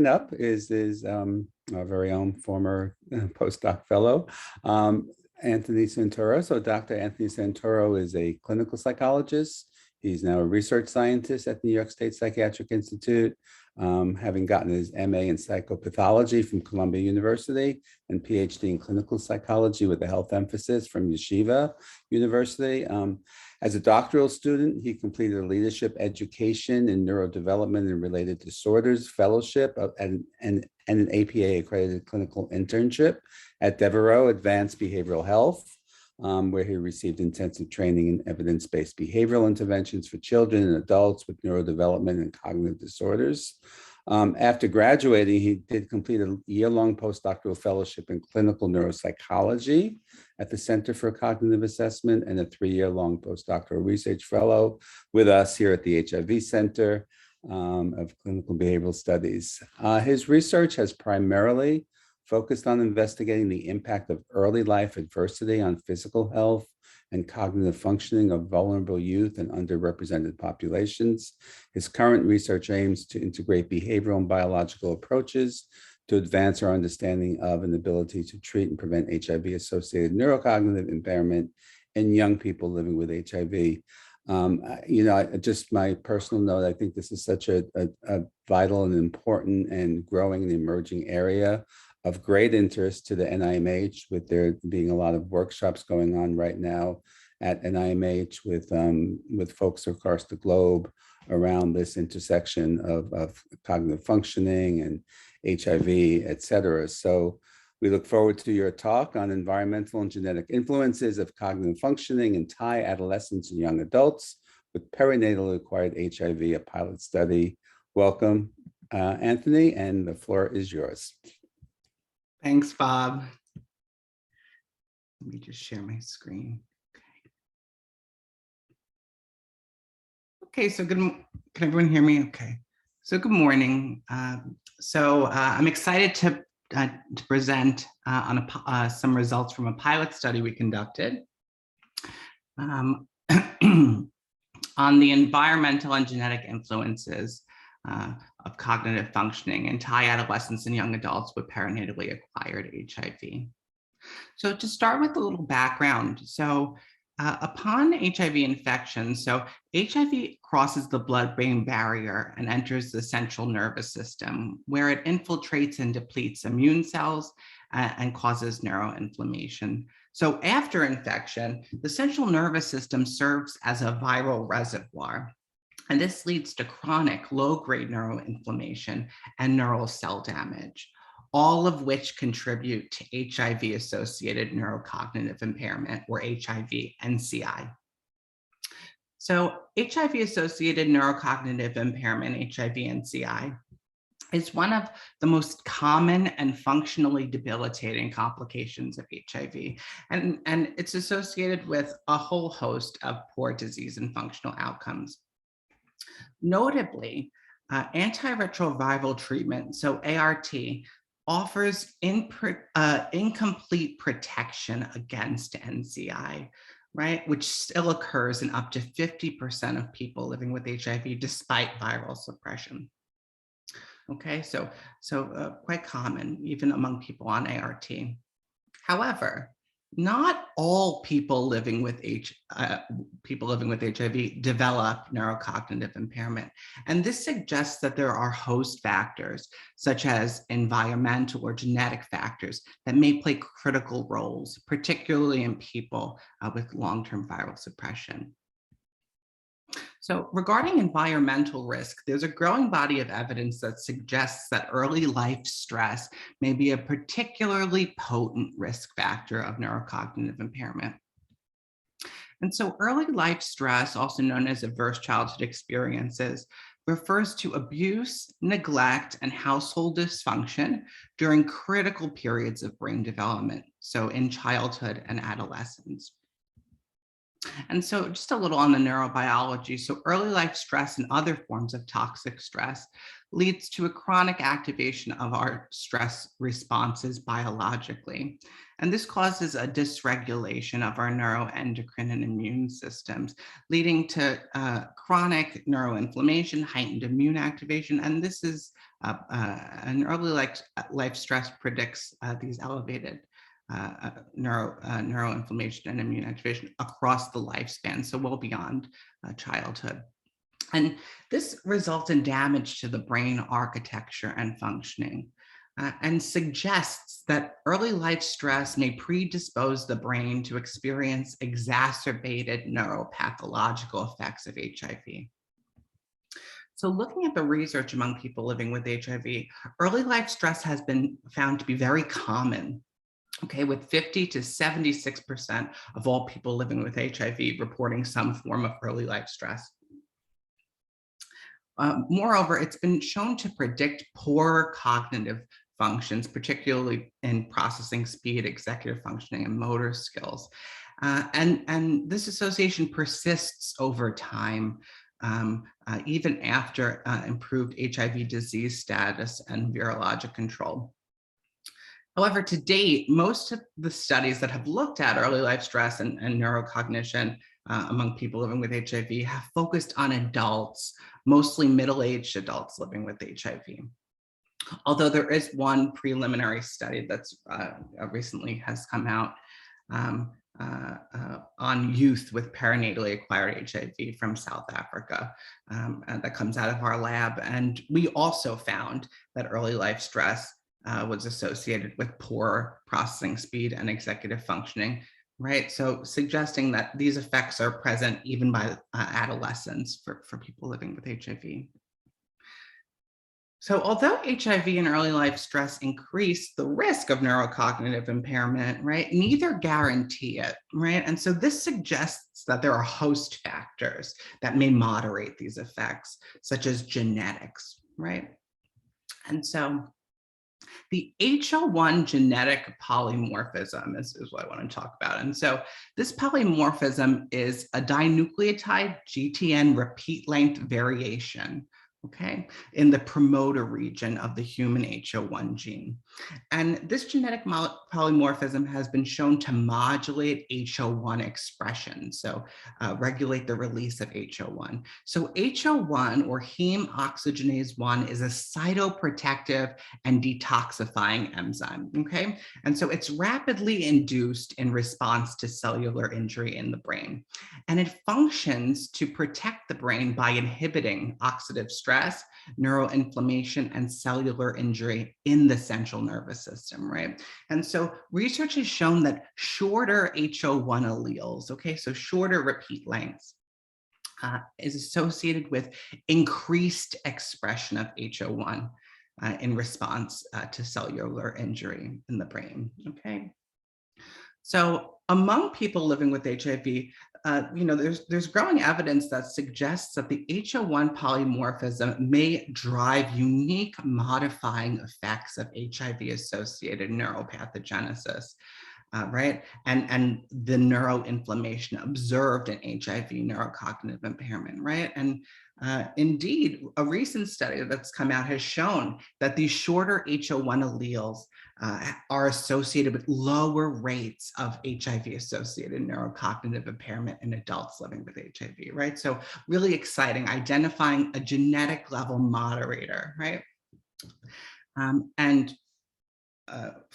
up is our very own former postdoc fellow, Anthony Santoro. So Dr. Anthony Santoro is a clinical psychologist. He's now a research scientist at the New York State Psychiatric Institute, having gotten his MA in psychopathology from Columbia University and PhD in clinical psychology with a health emphasis from Yeshiva University. As a doctoral student, he completed a leadership education in neurodevelopment and related disorders fellowship and an APA accredited clinical internship at Devereaux Advanced Behavioral Health, where he received intensive training in evidence-based behavioral interventions for children and adults with neurodevelopment and cognitive disorders. After graduating, he did complete a year-long postdoctoral fellowship in clinical neuropsychology at the Center for Cognitive Assessment and a 3-year-long postdoctoral research fellow with us here at the HIV Center of Clinical Behavioral Studies. His research has primarily focused on investigating the impact of early life adversity on physical health and cognitive functioning of vulnerable youth and underrepresented populations. His current research aims to integrate behavioral and biological approaches to advance our understanding of and ability to treat and prevent HIV-associated neurocognitive impairment in young people living with HIV. Just my personal note, I think this is such a vital and important and growing and emerging area of great interest to the NIMH, with there being a lot of workshops going on right now at NIMH with folks across the globe around this intersection of cognitive functioning and HIV, et cetera. So we look forward to your talk on environmental and genetic influences of cognitive functioning in Thai adolescents and young adults with Perinatally-Acquired HIV, a pilot study. Welcome, Anthony, and the floor is yours.
Thanks, Bob. Let me just share my screen. Okay, so can everyone hear me? Okay, so good morning. I'm excited to present on some results from a pilot study we conducted on the environmental and genetic influences of cognitive functioning in Thai adolescents and young adults with perinatally acquired HIV. So to start with a little background, upon HIV infection, HIV crosses the blood-brain barrier and enters the central nervous system, where it infiltrates and depletes immune cells and causes neuroinflammation. So after infection, the central nervous system serves as a viral reservoir. And this leads to chronic low-grade neuroinflammation and neural cell damage, all of which contribute to HIV-associated neurocognitive impairment, or HIV-NCI. So HIV-associated neurocognitive impairment, HIV-NCI, is one of the most common and functionally debilitating complications of HIV. And it's associated with a whole host of poor disease and functional outcomes. Notably, antiretroviral treatment, so ART, offers incomplete protection against NCI, right? Which still occurs in up to 50% of people living with HIV despite viral suppression. Okay, so quite common even among people on ART. However, not all people living with HIV develop neurocognitive impairment. And this suggests that there are host factors, such as environmental or genetic factors, that may play critical roles, particularly in people with long-term viral suppression. So regarding environmental risk, there's a growing body of evidence that suggests that early life stress may be a particularly potent risk factor of neurocognitive impairment. And so early life stress, also known as adverse childhood experiences, refers to abuse, neglect, and household dysfunction during critical periods of brain development, so in childhood and adolescence. And so just a little on the neurobiology. So early life stress and other forms of toxic stress leads to a chronic activation of our stress responses biologically. And this causes a dysregulation of our neuroendocrine and immune systems, leading to chronic neuroinflammation, heightened immune activation. And this is an early life stress predicts these elevated neuroinflammation and immune activation across the lifespan, so well beyond childhood. And this results in damage to the brain architecture and functioning, and suggests that early life stress may predispose the brain to experience exacerbated neuropathological effects of HIV. So looking at the research among people living with HIV, early life stress has been found to be very common. Okay, with 50 to 76% of all people living with HIV reporting some form of early life stress. Moreover, it's been shown to predict poor cognitive functions, particularly in processing speed, executive functioning, and motor skills. And this association persists over time, even after improved HIV disease status and virologic control. However, to date, most of the studies that have looked at early life stress and neurocognition among people living with HIV have focused on adults, mostly middle-aged adults living with HIV. Although there is one preliminary study that's recently has come out on youth with perinatally-acquired HIV from South Africa that comes out of our lab. And we also found that early life stress was associated with poor processing speed and executive functioning, right? So suggesting that these effects are present even by adolescents for people living with HIV. So although HIV and early life stress increase the risk of neurocognitive impairment, right, neither guarantee it, right? And so this suggests that there are host factors that may moderate these effects, such as genetics, right? And so the Hl1 genetic polymorphism is what I want to talk about. And so this polymorphism is a dinucleotide GTN repeat length variation, okay, in the promoter region of the human Hl1 gene. And this genetic polymorphism has been shown to modulate Hl1 expression, so regulate the release of Hl1. So Hl1, or heme oxygenase 1, is a cytoprotective and detoxifying enzyme, okay? And so it's rapidly induced in response to cellular injury in the brain. And it functions to protect the brain by inhibiting oxidative stress, neuroinflammation, and cellular injury in the central nervous system, right? And so research has shown that shorter Hl1 alleles, okay, so shorter repeat lengths, is associated with increased expression of Hl1 in response to cellular injury in the brain, okay? So among people living with HIV, there's growing evidence that suggests that the Hl1 polymorphism may drive unique modifying effects of HIV-associated neuropathogenesis, right? And the neuroinflammation observed in HIV neurocognitive impairment, right? And indeed, a recent study that's come out has shown that these shorter Hl1 alleles are associated with lower rates of HIV-associated neurocognitive impairment in adults living with HIV, right? So really exciting, identifying a genetic level moderator, right?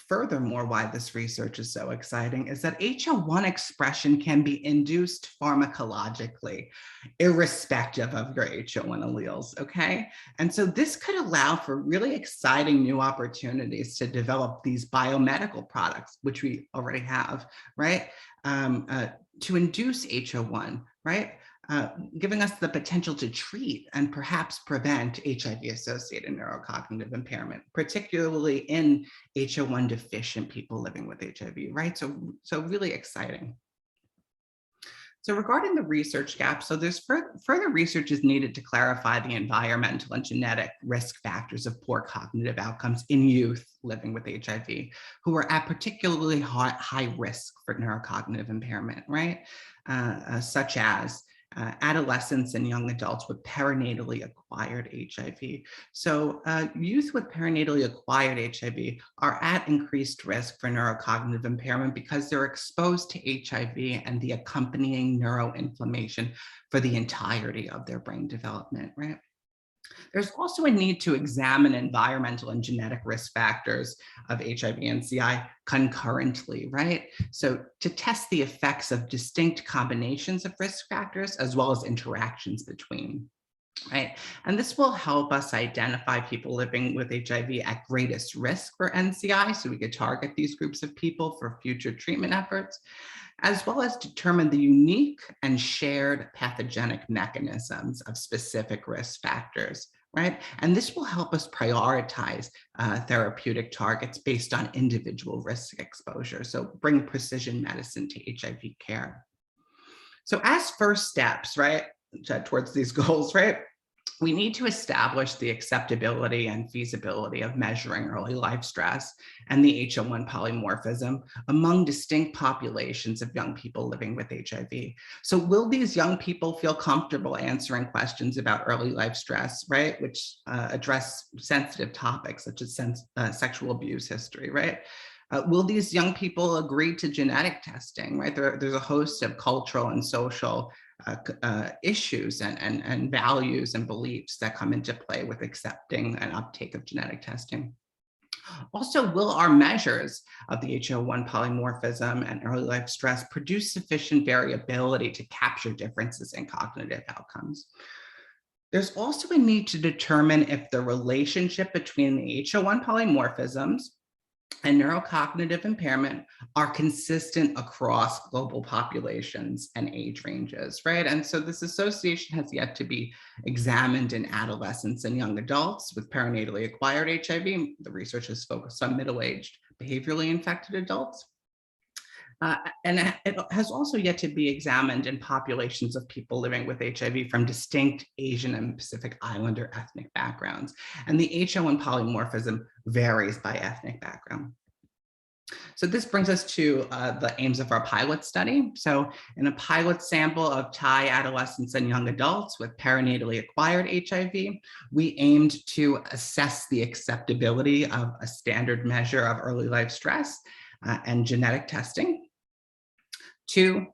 Furthermore, why this research is so exciting is that Hl1 expression can be induced pharmacologically, irrespective of your Hl1 alleles, okay? And so this could allow for really exciting new opportunities to develop these biomedical products, which we already have, right? To induce Hl1, right? Giving us the potential to treat and perhaps prevent HIV-associated neurocognitive impairment, particularly in Hl1 deficient people living with HIV, right? So really exciting. So regarding the research gap, so there's further research is needed to clarify the environmental and genetic risk factors of poor cognitive outcomes in youth living with HIV, who are at particularly high risk for neurocognitive impairment, right? Such as adolescents and young adults with perinatally acquired HIV. So youth with perinatally acquired HIV are at increased risk for neurocognitive impairment because they're exposed to HIV and the accompanying neuroinflammation for the entirety of their brain development, right? There's also a need to examine environmental and genetic risk factors of HIV and CI concurrently, right? So to test the effects of distinct combinations of risk factors as well as interactions between, right? And this will help us identify people living with HIV at greatest risk for NCI, so we could target these groups of people for future treatment efforts, as well as determine the unique and shared pathogenic mechanisms of specific risk factors, right? And this will help us prioritize therapeutic targets based on individual risk exposure. So bring precision medicine to HIV care. So as first steps, right, towards these goals, right, we need to establish the acceptability and feasibility of measuring early life stress and the Hl1 polymorphism among distinct populations of young people living with HIV. So will these young people feel comfortable answering questions about early life stress, right, which address sensitive topics such as sexual abuse history, right? Will these young people agree to genetic testing, right? There's a host of cultural and social issues and values and beliefs that come into play with accepting and uptake of genetic testing. Also, will our measures of the Hl1 polymorphism and early life stress produce sufficient variability to capture differences in cognitive outcomes? There's also a need to determine if the relationship between the Hl1 polymorphisms and neurocognitive impairment are consistent across global populations and age ranges, right? And so this association has yet to be examined in adolescents and young adults with perinatally acquired HIV. The research is focused on middle-aged behaviorally infected adults. And it has also yet to be examined in populations of people living with HIV from distinct Asian and Pacific Islander ethnic backgrounds. And the Hl1 polymorphism varies by ethnic background. So this brings us to the aims of our pilot study. So in a pilot sample of Thai adolescents and young adults with perinatally acquired HIV, we aimed to assess the acceptability of a standard measure of early life stress and genetic testing. 2,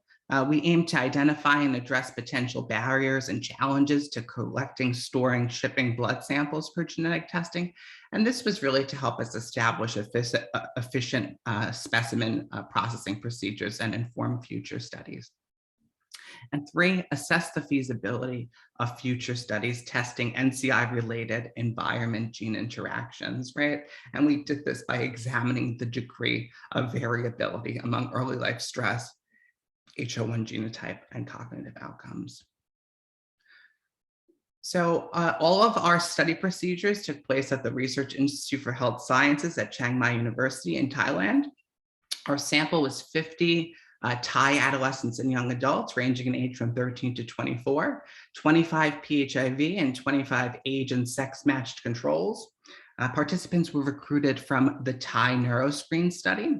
we aim to identify and address potential barriers and challenges to collecting, storing, shipping blood samples for genetic testing. And this was really to help us establish efficient specimen processing procedures and inform future studies. And 3, assess the feasibility of future studies testing NCI-related environment gene interactions, right? And we did this by examining the degree of variability among early life stress, Hl1 genotype, and cognitive outcomes. So all of our study procedures took place at the Research Institute for Health Sciences at Chiang Mai University in Thailand. Our sample was 50 Thai adolescents and young adults ranging in age from 13 to 24, 25 PHIV and 25 age and sex matched controls. Participants were recruited from the Thai NeuroScreen study,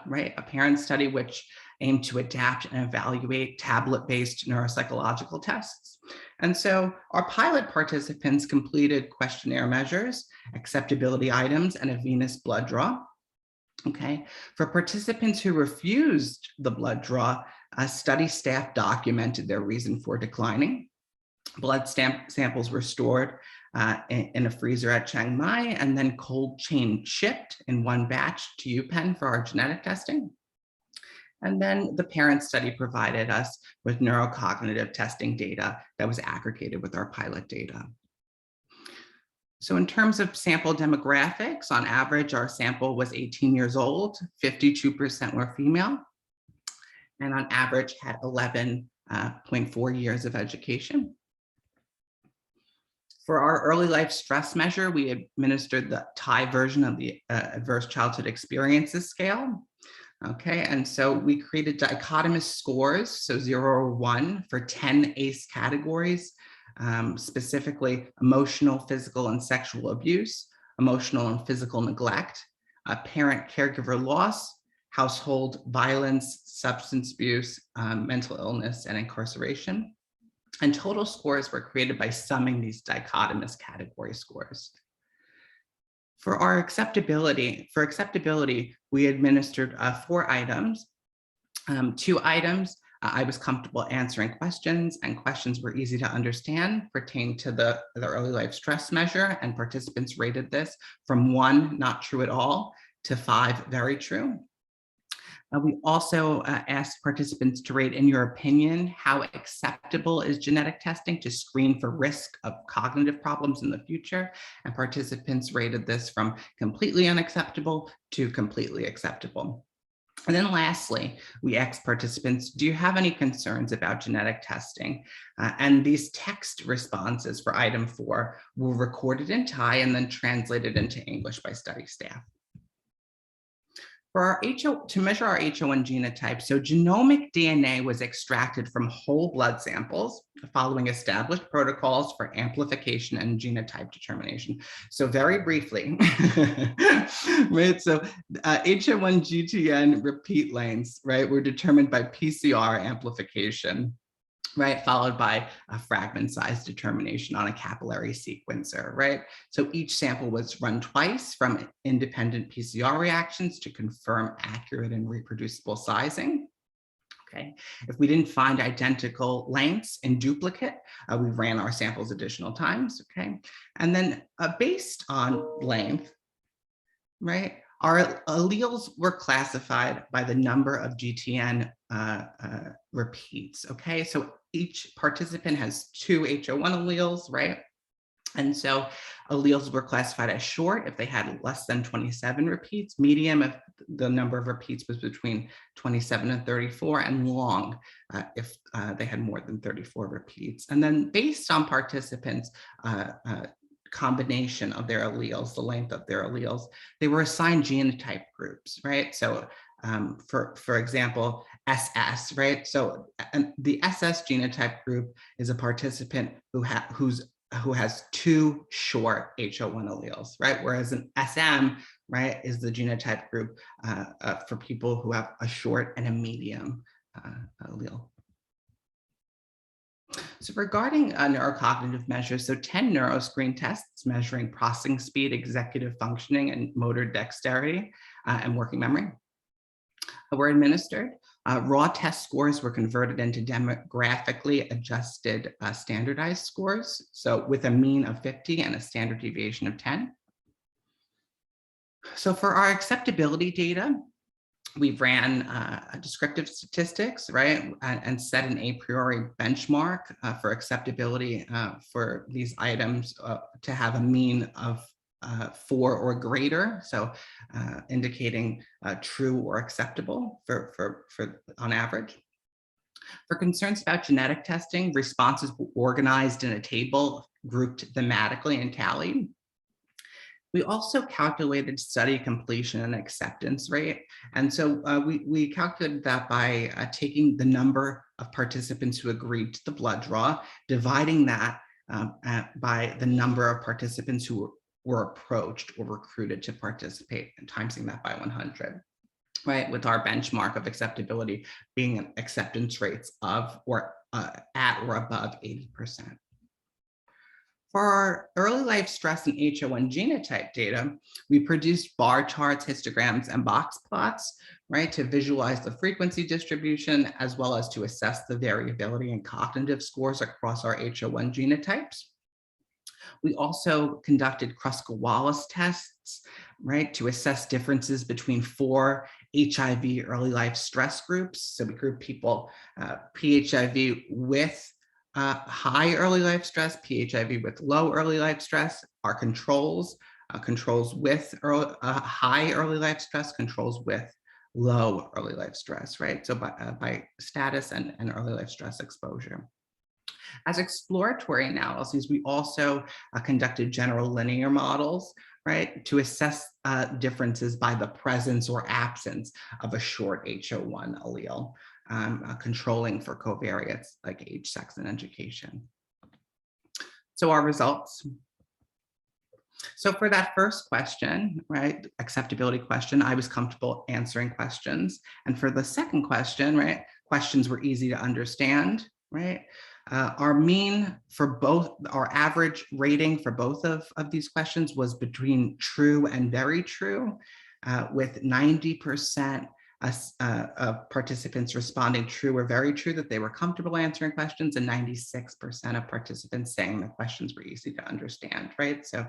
right? A parent study which aimed to adapt and evaluate tablet-based neuropsychological tests. And so our pilot participants completed questionnaire measures, acceptability items, and a venous blood draw. Okay, for participants who refused the blood draw, study staff documented their reason for declining. Blood samples were stored in a freezer at Chiang Mai and then cold chain shipped in one batch to UPenn for our genetic testing. And then the parent study provided us with neurocognitive testing data that was aggregated with our pilot data. So in terms of sample demographics, on average, our sample was 18 years old, 52% were female, and on average had 11.4 years of education. For our early life stress measure, we administered the Thai version of the Adverse Childhood Experiences Scale. Okay, and so we created dichotomous scores, so 0 or 1 for 10 ACE categories, specifically emotional, physical, and sexual abuse, emotional and physical neglect, parent caregiver loss, household violence, substance abuse, mental illness, and incarceration. And total scores were created by summing these dichotomous category scores. For acceptability, we administered 4 items. 2 items, I was comfortable answering questions, and questions were easy to understand, pertain to the early life stress measure, and participants rated this from 1, not true at all, to 5, very true. We also asked participants to rate, in your opinion, how acceptable is genetic testing to screen for risk of cognitive problems in the future? And participants rated this from completely unacceptable to completely acceptable. And then lastly, we asked participants, do you have any concerns about genetic testing? And these text responses for item 4 were recorded in Thai and then translated into English by study staff. For our to measure our Hl1 genotype, so genomic DNA was extracted from whole blood samples following established protocols for amplification and genotype determination. So very briefly, right? So Hl1 GTN repeat lengths, right, were determined by PCR amplification, right, followed by a fragment size determination on a capillary sequencer, right? So each sample was run twice from independent PCR reactions to confirm accurate and reproducible sizing. Okay, if we didn't find identical lengths in duplicate, we ran our samples additional times, okay? And then based on length, right, our alleles were classified by the number of GTN repeats, okay? So each participant has 2 Hl1 alleles, right? And so alleles were classified as short if they had less than 27 repeats, medium if the number of repeats was between 27 and 34, and long if they had more than 34 repeats. And then based on participants' combination of their alleles, the length of their alleles, they were assigned genotype groups, right? So for example, SS, right? So the SS genotype group is a participant who has 2 short Hl1 alleles, right? Whereas an SM, right, is the genotype group for people who have a short and a medium allele. So regarding neurocognitive measures, so 10 neuroscreen tests measuring processing speed, executive functioning, and motor dexterity and working memory were administered. Raw test scores were converted into demographically adjusted standardized scores, so with a mean of 50 and a standard deviation of 10. So for our acceptability data, we ran descriptive statistics, right, and set an a priori benchmark for acceptability for these items to have a mean of 4 or greater, so indicating true or acceptable for on average. For concerns about genetic testing, responses were organized in a table, grouped thematically and tallied. We also calculated study completion and acceptance rate. And so we calculated that by taking the number of participants who agreed to the blood draw, dividing that by the number of participants who were approached or recruited to participate, and timesing that by 100, right? With our benchmark of acceptability being acceptance rates of or at or above 80%. For our early life stress and Hl1 genotype data, we produced bar charts, histograms, and box plots, right, to visualize the frequency distribution, as well as to assess the variability in cognitive scores across our Hl1 genotypes. We also conducted Kruskal-Wallis tests, right, to assess differences between 4 HIV early life stress groups. So we grouped people PHIV with high early life stress, PHIV with low early life stress, our controls, controls with high early life stress, controls with low early life stress, right? So by status and early life stress exposure. As exploratory analyses, we also conducted general linear models, right, to assess differences by the presence or absence of a short Hl1 allele, controlling for covariates like age, sex, and education. So our results. So for that first question, right, acceptability question, I was comfortable answering questions. And for the second question, right, questions were easy to understand, right? Our mean for both, our average rating for both of these questions was between true and very true, with 90% of participants responding true or very true that they were comfortable answering questions, and 96% of participants saying the questions were easy to understand, right? So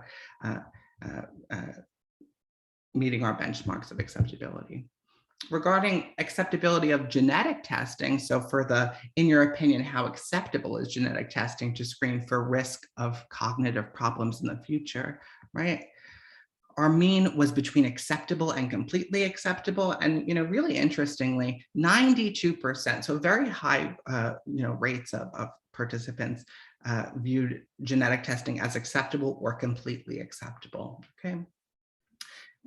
meeting our benchmarks of acceptability. Regarding acceptability of genetic testing, so for the, in your opinion, how acceptable is genetic testing to screen for risk of cognitive problems in the future, right? Our mean was between acceptable and completely acceptable. And, really interestingly, 92%, so very high, rates of participants viewed genetic testing as acceptable or completely acceptable, okay?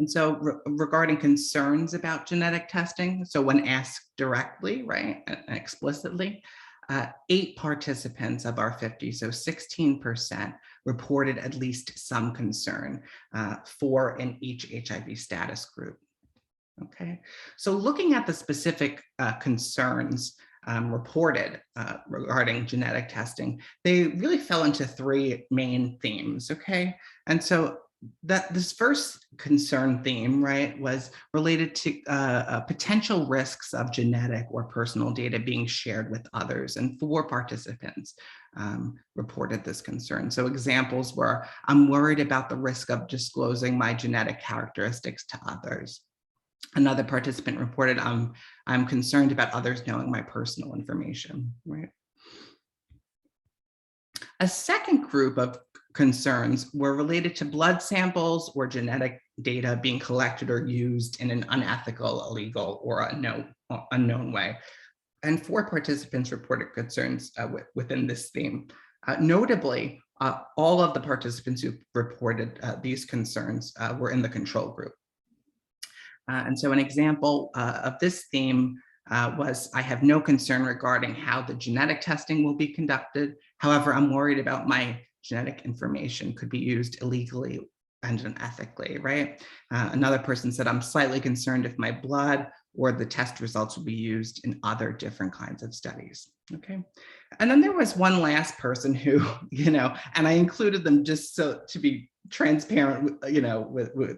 And so regarding concerns about genetic testing, so when asked directly, right, and explicitly, 8 participants of our 50, so 16%, reported at least some concern, 4 in each HIV status group. Okay, so looking at the specific concerns reported regarding genetic testing, they really fell into 3 main themes, okay? And so that this first concern theme, right, was related to potential risks of genetic or personal data being shared with others, and 4 participants reported this concern. So examples were, I'm worried about the risk of disclosing my genetic characteristics to others. Another participant reported, I'm concerned about others knowing my personal information, right? A second group of concerns were related to blood samples or genetic data being collected or used in an unethical, illegal, or unknown way. And 4 participants reported concerns within this theme. Notably, all of the participants who reported these concerns were in the control group. And so an example of this theme was, I have no concern regarding how the genetic testing will be conducted. However, I'm worried about my genetic information could be used illegally and unethically, right? Another person said, I'm slightly concerned if my blood or the test results will be used in other different kinds of studies, okay? And then there was one last person who, and I included them just so to be transparent,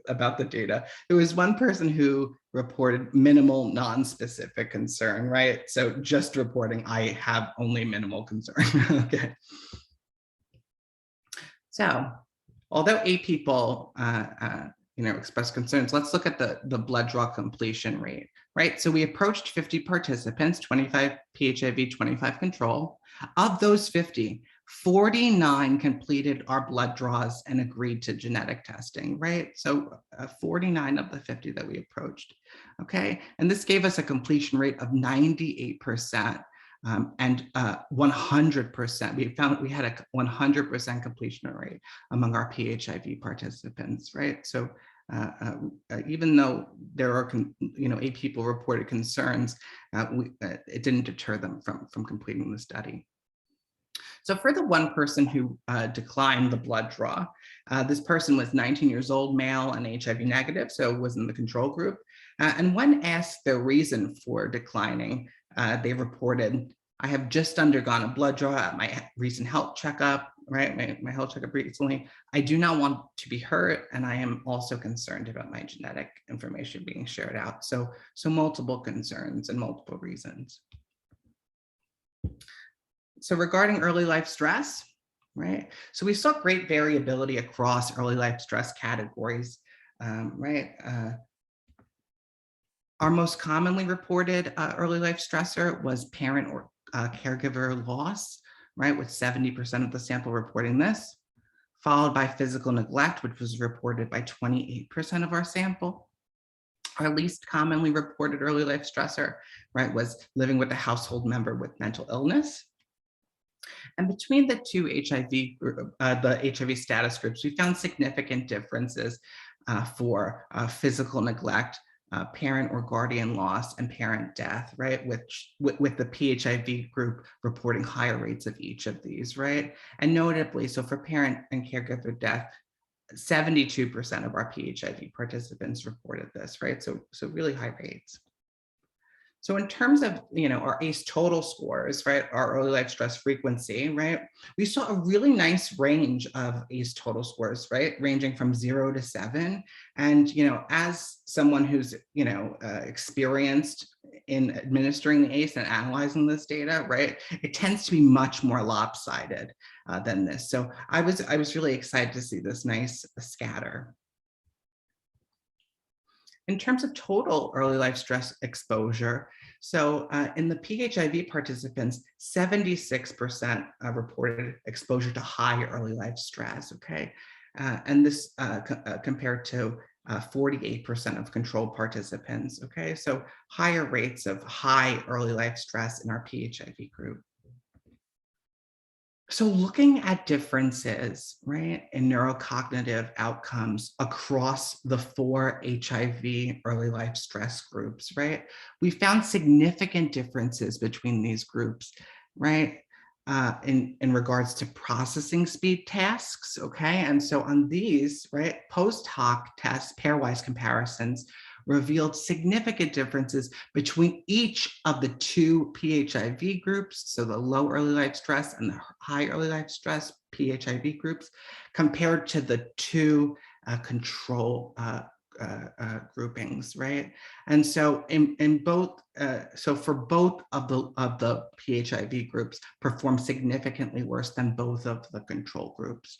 about the data. There was one person who reported minimal non-specific concern, right? So just reporting, I have only minimal concern, okay? So, although 8 people, expressed concerns, let's look at the blood draw completion rate, right? So we approached 50 participants, 25 PHIV, 25 control. Of those 50, 49 completed our blood draws and agreed to genetic testing, right? So 49 of the 50 that we approached, okay? And this gave us a completion rate of 98%. And 100%, we found we had a 100% completion rate among our PHIV participants, right? So even though there are, 8 people reported concerns, it didn't deter them from completing the study. So for the one person who declined the blood draw, this person was 19 years old, male, and HIV negative, so was in the control group. And when asked their reason for declining, they reported, I have just undergone a blood draw at my recent health checkup, right? My health checkup recently. I do not want to be hurt, and I am also concerned about my genetic information being shared out. So multiple concerns and multiple reasons. So regarding early life stress, right? So we saw great variability across early life stress categories, right? Our most commonly reported early life stressor was parent or caregiver loss, right? With 70% of the sample reporting this, followed by physical neglect, which was reported by 28% of our sample. Our least commonly reported early life stressor, right, was living with a household member with mental illness. And between the 2 the HIV status groups, we found significant differences for physical neglect, parent or guardian loss, and parent death, right? With the PHIV group reporting higher rates of each of these, right? And notably, so for parent and caregiver death, 72% of our PHIV participants reported this, right? So really high rates. So in terms of, our ACE total scores, right, our early life stress frequency, right, we saw a really nice range of ACE total scores, right, ranging from 0 to 7. And, as someone who's, experienced in administering the ACE and analyzing this data, right, it tends to be much more lopsided than this. So I was really excited to see this nice scatter. In terms of total early life stress exposure, so in the PHIV participants, 76% reported exposure to high early life stress, okay? And this compared to 48% of control participants, okay? So higher rates of high early life stress in our PHIV group. So looking at differences, right, in neurocognitive outcomes across the 4 HIV early life stress groups, right, we found significant differences between these groups, right, in regards to processing speed tasks, okay? And so on these, right, post hoc tests, pairwise comparisons, revealed significant differences between each of the 2 PHIV groups, so the low early life stress and the high early life stress PHIV groups, compared to the 2 control groupings, right? And so in both, so for both of the PHIV groups performed significantly worse than both of the control groups.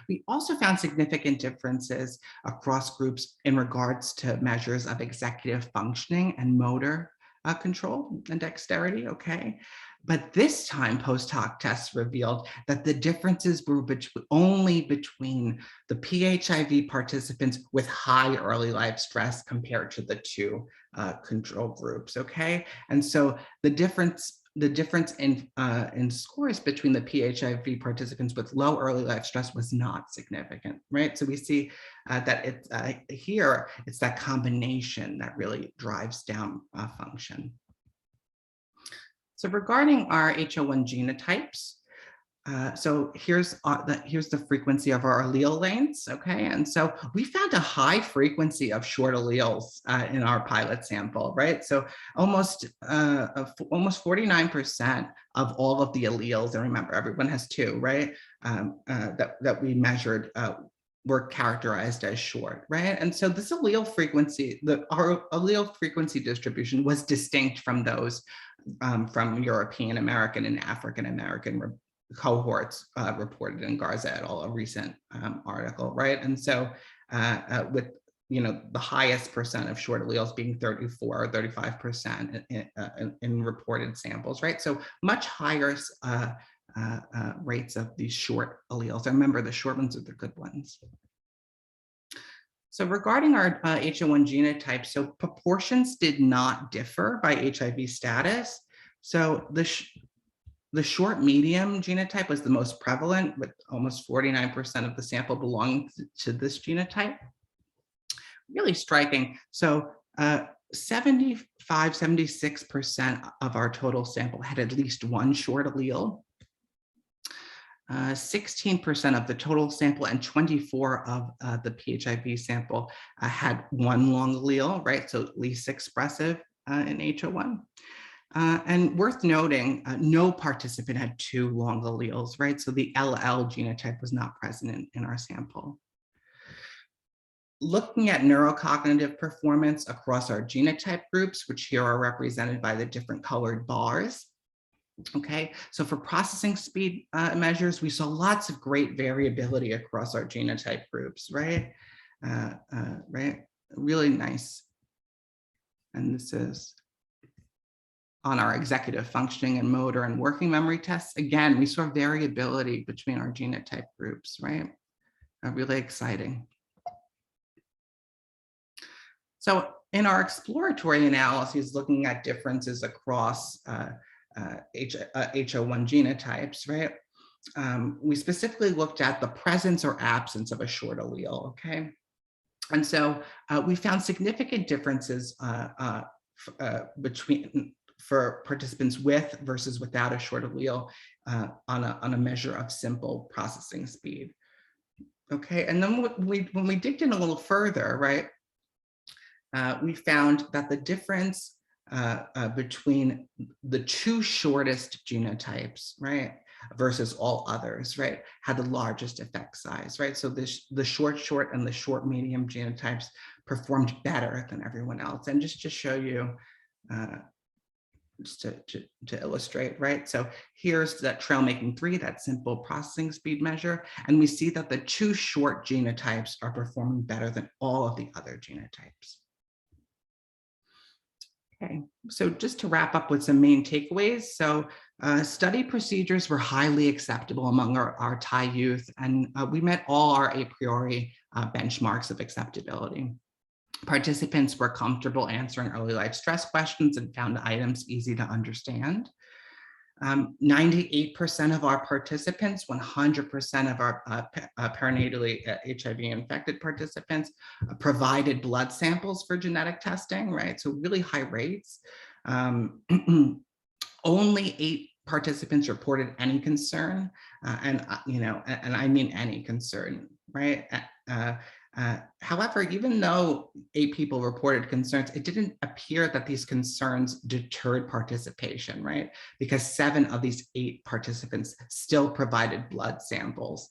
We also found significant differences across groups in regards to measures of executive functioning and motor control and dexterity, okay? But this time, post hoc tests revealed that the differences were only between the PHIV participants with high early life stress compared to the 2 control groups, okay? And so the difference in scores between the PHIV participants with low early life stress was not significant, right? So we see that it's here, it's that combination that really drives down function. So regarding our Hl1 genotypes, so here's the frequency of our allele lanes, okay? And so we found a high frequency of short alleles in our pilot sample, right? So almost 49% of all of the alleles, and remember, everyone has 2, right? That we measured were characterized as short, right? And so this allele frequency, our allele frequency distribution was distinct from those from European American and African American cohorts reported in Garza et al., a recent article, right? And so with the highest percent of short alleles being 34 or 35% in reported samples, right? So much higher rates of these short alleles. And remember, the short ones are the good ones. So regarding our Hl1 genotype, so proportions did not differ by HIV status. So the short medium genotype was the most prevalent, with almost 49% of the sample belonging to this genotype. Really striking. So 76% of our total sample had at least 1 short allele. 16% of the total sample and 24 of the PHIV sample had 1 long allele, right? So at least expressive in Hl1. And worth noting, no participant had 2 long alleles, right? So the LL genotype was not present in our sample. Looking at neurocognitive performance across our genotype groups, which here are represented by the different colored bars. Okay, so for processing speed measures, we saw lots of great variability across our genotype groups, right? Right, really nice. And this is on our executive functioning and motor and working memory tests. Again, we saw variability between our genotype groups, right? Really exciting. So in our exploratory analyses, looking at differences across Hl1 genotypes, right? We specifically looked at the presence or absence of a short allele, okay? And so we found significant differences for participants with versus without a short allele on a measure of simple processing speed, Okay, and then when we digged in a little further, right, we found that the difference between the two shortest genotypes, right, versus all others, right, had the largest effect size, right? So the short and the short medium genotypes performed better than everyone else. And just to show you, just to illustrate, right? So here's that trail making 3, that simple processing speed measure. And we see that the two short genotypes are performing better than all of the other genotypes. Okay, so just to wrap up with some main takeaways. So study procedures were highly acceptable among our Thai youth, and we met all our a priori benchmarks of acceptability. Participants were comfortable answering early life stress questions and found the items easy to understand. 98% of our participants, 100% of our perinatally HIV infected participants provided blood samples for genetic testing, right? So really high rates. Only 8 participants reported any concern, and I mean any concern, right? However, even though 8 people reported concerns, it didn't appear that these concerns deterred participation, right? Because 7 of these 8 participants still provided blood samples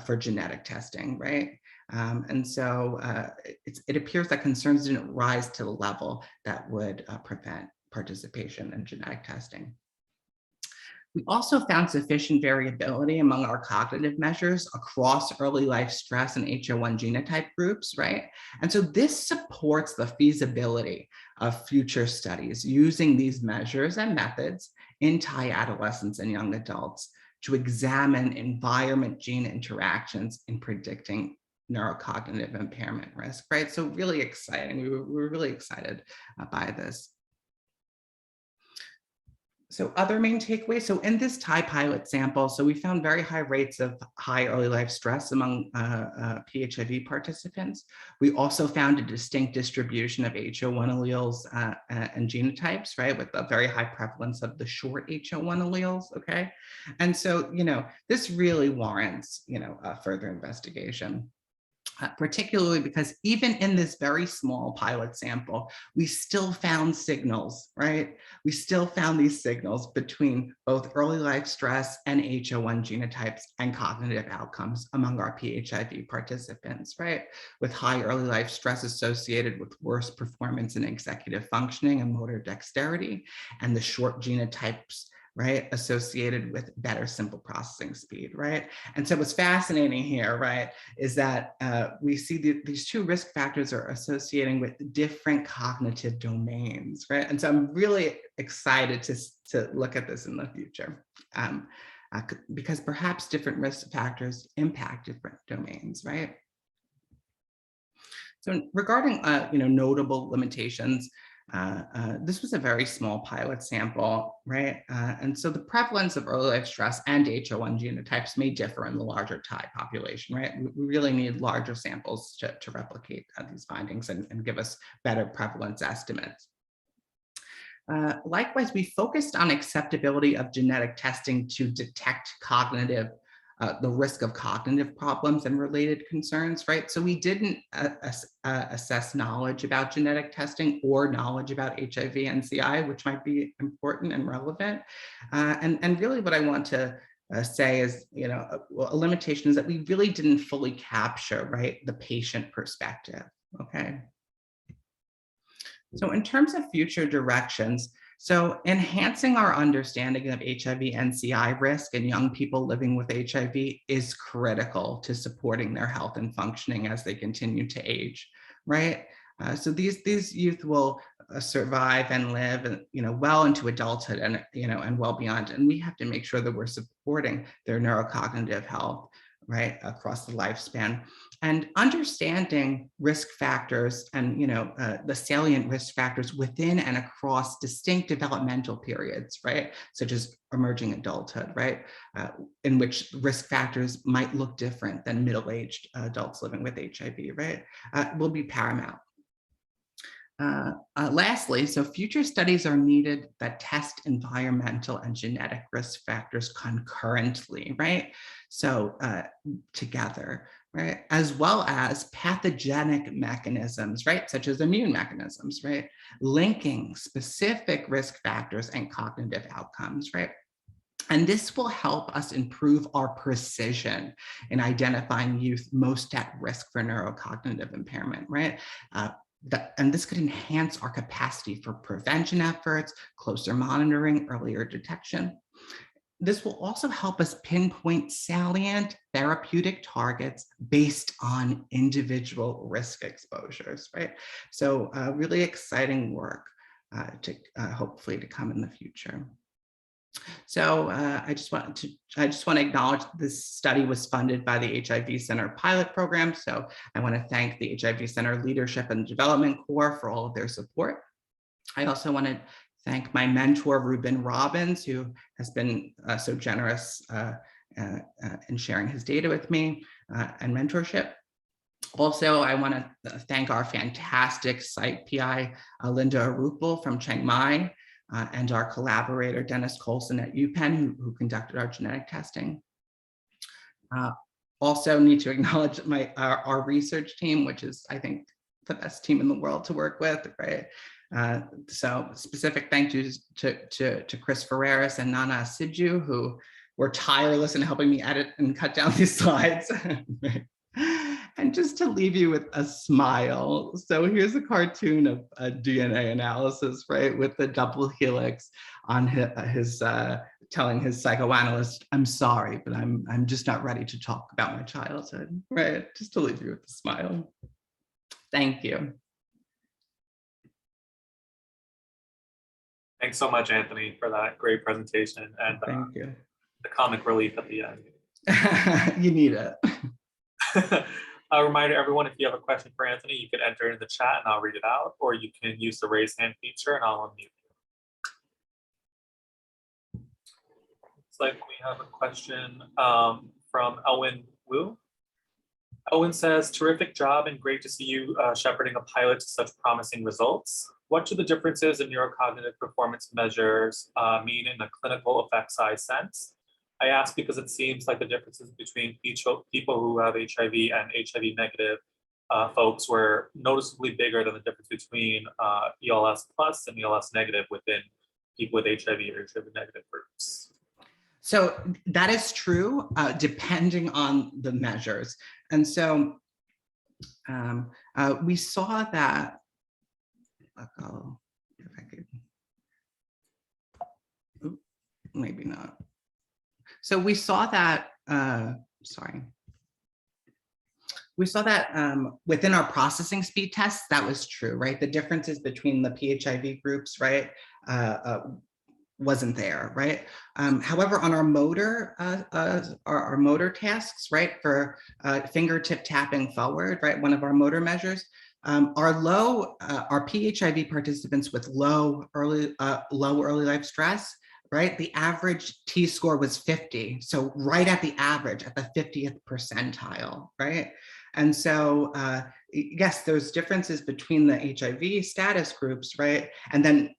for genetic testing, right? And so it appears that concerns didn't rise to the level that would prevent participation in genetic testing. We also found sufficient variability among our cognitive measures across early life stress and Hl1 genotype groups, right? And so this supports the feasibility of future studies using these measures and methods in Thai adolescents and young adults to examine environment-gene interactions in predicting neurocognitive impairment risk, right? So really exciting. We were really excited by this. So other main takeaways. So in this Thai pilot sample, so we found very high rates of high early life stress among PHIV participants. We also found a distinct distribution of Hl1 alleles and genotypes, right, with a very high prevalence of the short Hl1 alleles, okay? And so, this really warrants, further investigation. Particularly because even in this very small pilot sample, we still found signals, right? We still found these signals between both early life stress and Hl1 genotypes and cognitive outcomes among our PHIV participants, right? With high early life stress associated with worse performance in executive functioning and motor dexterity, and the short genotypes, right, associated with better simple processing speed, right? And so what's fascinating here, right, is that we see these 2 risk factors are associating with different cognitive domains, right? And so I'm really excited to look at this in the future because perhaps different risk factors impact different domains, right? So regarding, notable limitations, this was a very small pilot sample, right? And so the prevalence of early life stress and Hl1 genotypes may differ in the larger Thai population, right? We really need larger samples to replicate these findings and give us better prevalence estimates. Likewise, we focused on acceptability of genetic testing to detect the risk of cognitive problems and related concerns, right? So we didn't assess knowledge about genetic testing or knowledge about HIV and CI, which might be important and relevant. And really what I want to say is, a limitation is that we really didn't fully capture, right, the patient perspective, okay? So in terms of future directions, so enhancing our understanding of HIV and CI risk in young people living with HIV is critical to supporting their health and functioning as they continue to age, right? So these youth will survive and live, well into adulthood and, and well beyond. And we have to make sure that we're supporting their neurocognitive health, right, across the lifespan. And understanding risk factors and, the salient risk factors within and across distinct developmental periods, right, such as emerging adulthood, right, in which risk factors might look different than middle-aged adults living with HIV, right, will be paramount. Lastly, so future studies are needed that test environmental and genetic risk factors concurrently, right? So together, right? As well as pathogenic mechanisms, right? Such as immune mechanisms, right? Linking specific risk factors and cognitive outcomes, right? And this will help us improve our precision in identifying youth most at risk for neurocognitive impairment, right? And this could enhance our capacity for prevention efforts, closer monitoring, earlier detection. This will also help us pinpoint salient therapeutic targets based on individual risk exposures, right? So really exciting work to hopefully to come in the future. So I just want to acknowledge this study was funded by the HIV Center Pilot Program. So I want to thank the HIV Center Leadership and Development Corps for all of their support. I also want to thank my mentor, Ruben Robbins, who has been so generous in sharing his data with me and mentorship. Also, I want to thank our fantastic site PI, Linda Arupel from Chiang Mai, and our collaborator, Dennis Colson at UPenn, who conducted our genetic testing. Also need to acknowledge our research team, which is, I think, the best team in the world to work with, right? So specific thank yous to Chris Ferreras and Nana Sidju, who were tireless in helping me edit and cut down these slides. And just to leave you with a smile. So here's a cartoon of a DNA analysis, right? With the double helix on his telling his psychoanalyst, I'm sorry, but I'm just not ready to talk about my childhood, right? Just to leave you with a smile. Thank you.
Thanks so much, Anthony, for that great presentation and
Thank you.
the comic relief at the end.
You need it.
A reminder, everyone, if you have a question for Anthony, you can enter it in the chat and I'll read it out, or you can use the raise hand feature and I'll unmute you. Looks like we have a question from Elwin Wu. Elwin says, terrific job and great to see you shepherding a pilot to such promising results. What do the differences in neurocognitive performance measures mean in a clinical effect size sense? I ask because it seems like the differences between people who have HIV and HIV negative folks were noticeably bigger than the difference between ELS plus and ELS negative within people with HIV or HIV negative groups.
So that is true, depending on the measures. And so we saw that, if I could, maybe not. So we saw that, we saw that within our processing speed tests, that was true, right? The differences between the PHIV groups, right, wasn't there, right? However, on our motor, our motor tasks, right, for fingertip tapping forward, right, one of our motor measures, our PHIV participants with low early life stress, right? The average T-score was 50. So right at the average, at the 50th percentile, right? And so, yes, there's differences between the HIV status groups, right? And then,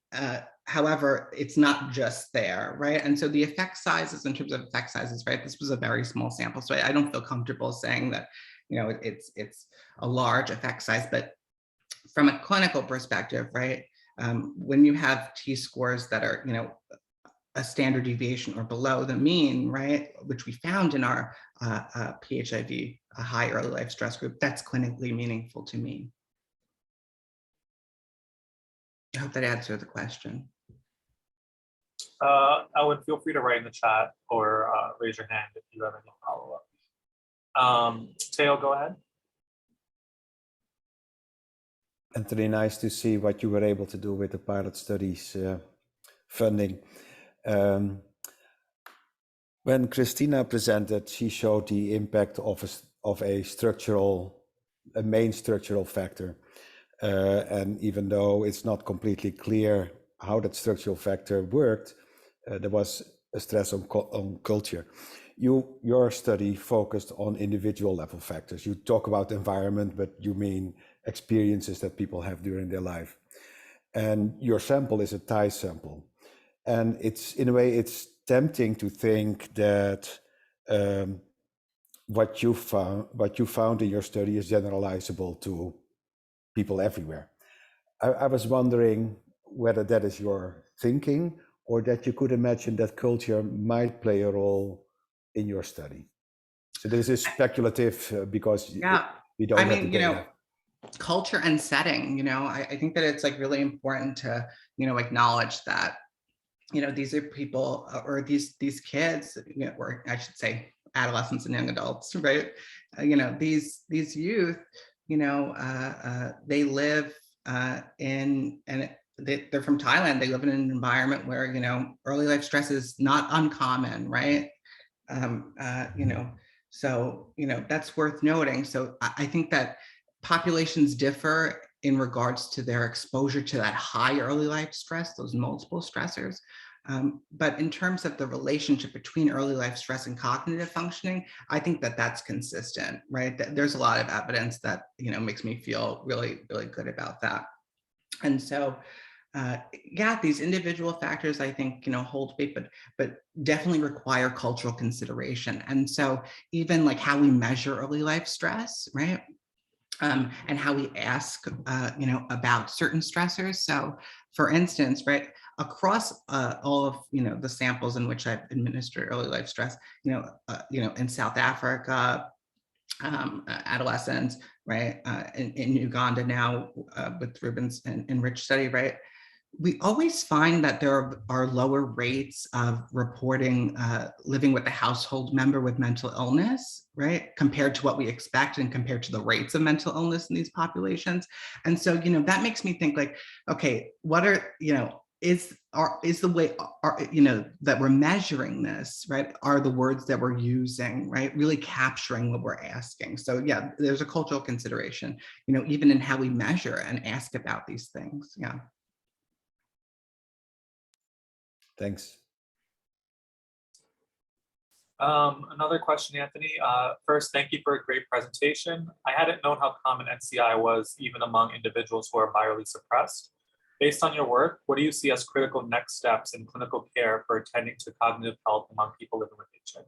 however, it's not just there, right? And so the effect sizes, in terms of effect sizes, right? This was a very small sample, so I don't feel comfortable saying that, you know, it's a large effect size, but from a clinical perspective, right? When you have T-scores that are, you know, a standard deviation or below the mean, right, which we found in our PHIV, a high early life stress group, that's clinically meaningful to me. I hope that answered the question.
Owen, feel free to write in the chat or raise your hand if you have any follow-up. Teo, go ahead.
Anthony, nice to see what you were able to do with the pilot studies funding. When Christina presented, she showed the impact of a main structural factor. And even though it's not completely clear how that structural factor worked, there was a stress on culture. Your study focused on individual level factors. You talk about environment, but you mean experiences that people have during their life. And your sample is a Thai sample. And it's, in a way, it's tempting to think that what you found in your study is generalizable to people everywhere. I was wondering whether that is your thinking, or that you could imagine that culture might play a role in your study. So this is speculative because we don't have the data.
Culture and setting, I think that it's like really important to, acknowledge that, these are people, or these kids, or I should say adolescents and young adults, right? These youth, they live they're from Thailand. They live in an environment where, early life stress is not uncommon, right? So, that's worth noting. So I think that populations differ in regards to their exposure to that high early life stress, those multiple stressors. But in terms of the relationship between early life stress and cognitive functioning, I think that that's consistent, right? There's a lot of evidence that, makes me feel really, really good about that. And so, these individual factors, I think, hold weight, but definitely require cultural consideration. And so even like how we measure early life stress, right? And how we ask, about certain stressors. So for instance, right, across all of, the samples in which I've administered early life stress, in South Africa, adolescents, right, in Uganda now with Rubin's enriched study, right, we always find that there are lower rates of reporting living with a household member with mental illness, right, compared to what we expect and compared to the rates of mental illness in these populations. And so, that makes me think like, okay, what are, is the way, that we're measuring this, right, are the words that we're using, right, really capturing what we're asking. So yeah, there's a cultural consideration, even in how we measure and ask about these things. Yeah.
Thanks.
Another question, Anthony. First, thank you for a great presentation. I hadn't known how common NCI was even among individuals who are virally suppressed. Based on your work, what do you see as critical next steps in clinical care for attending to cognitive health among people living with HIV?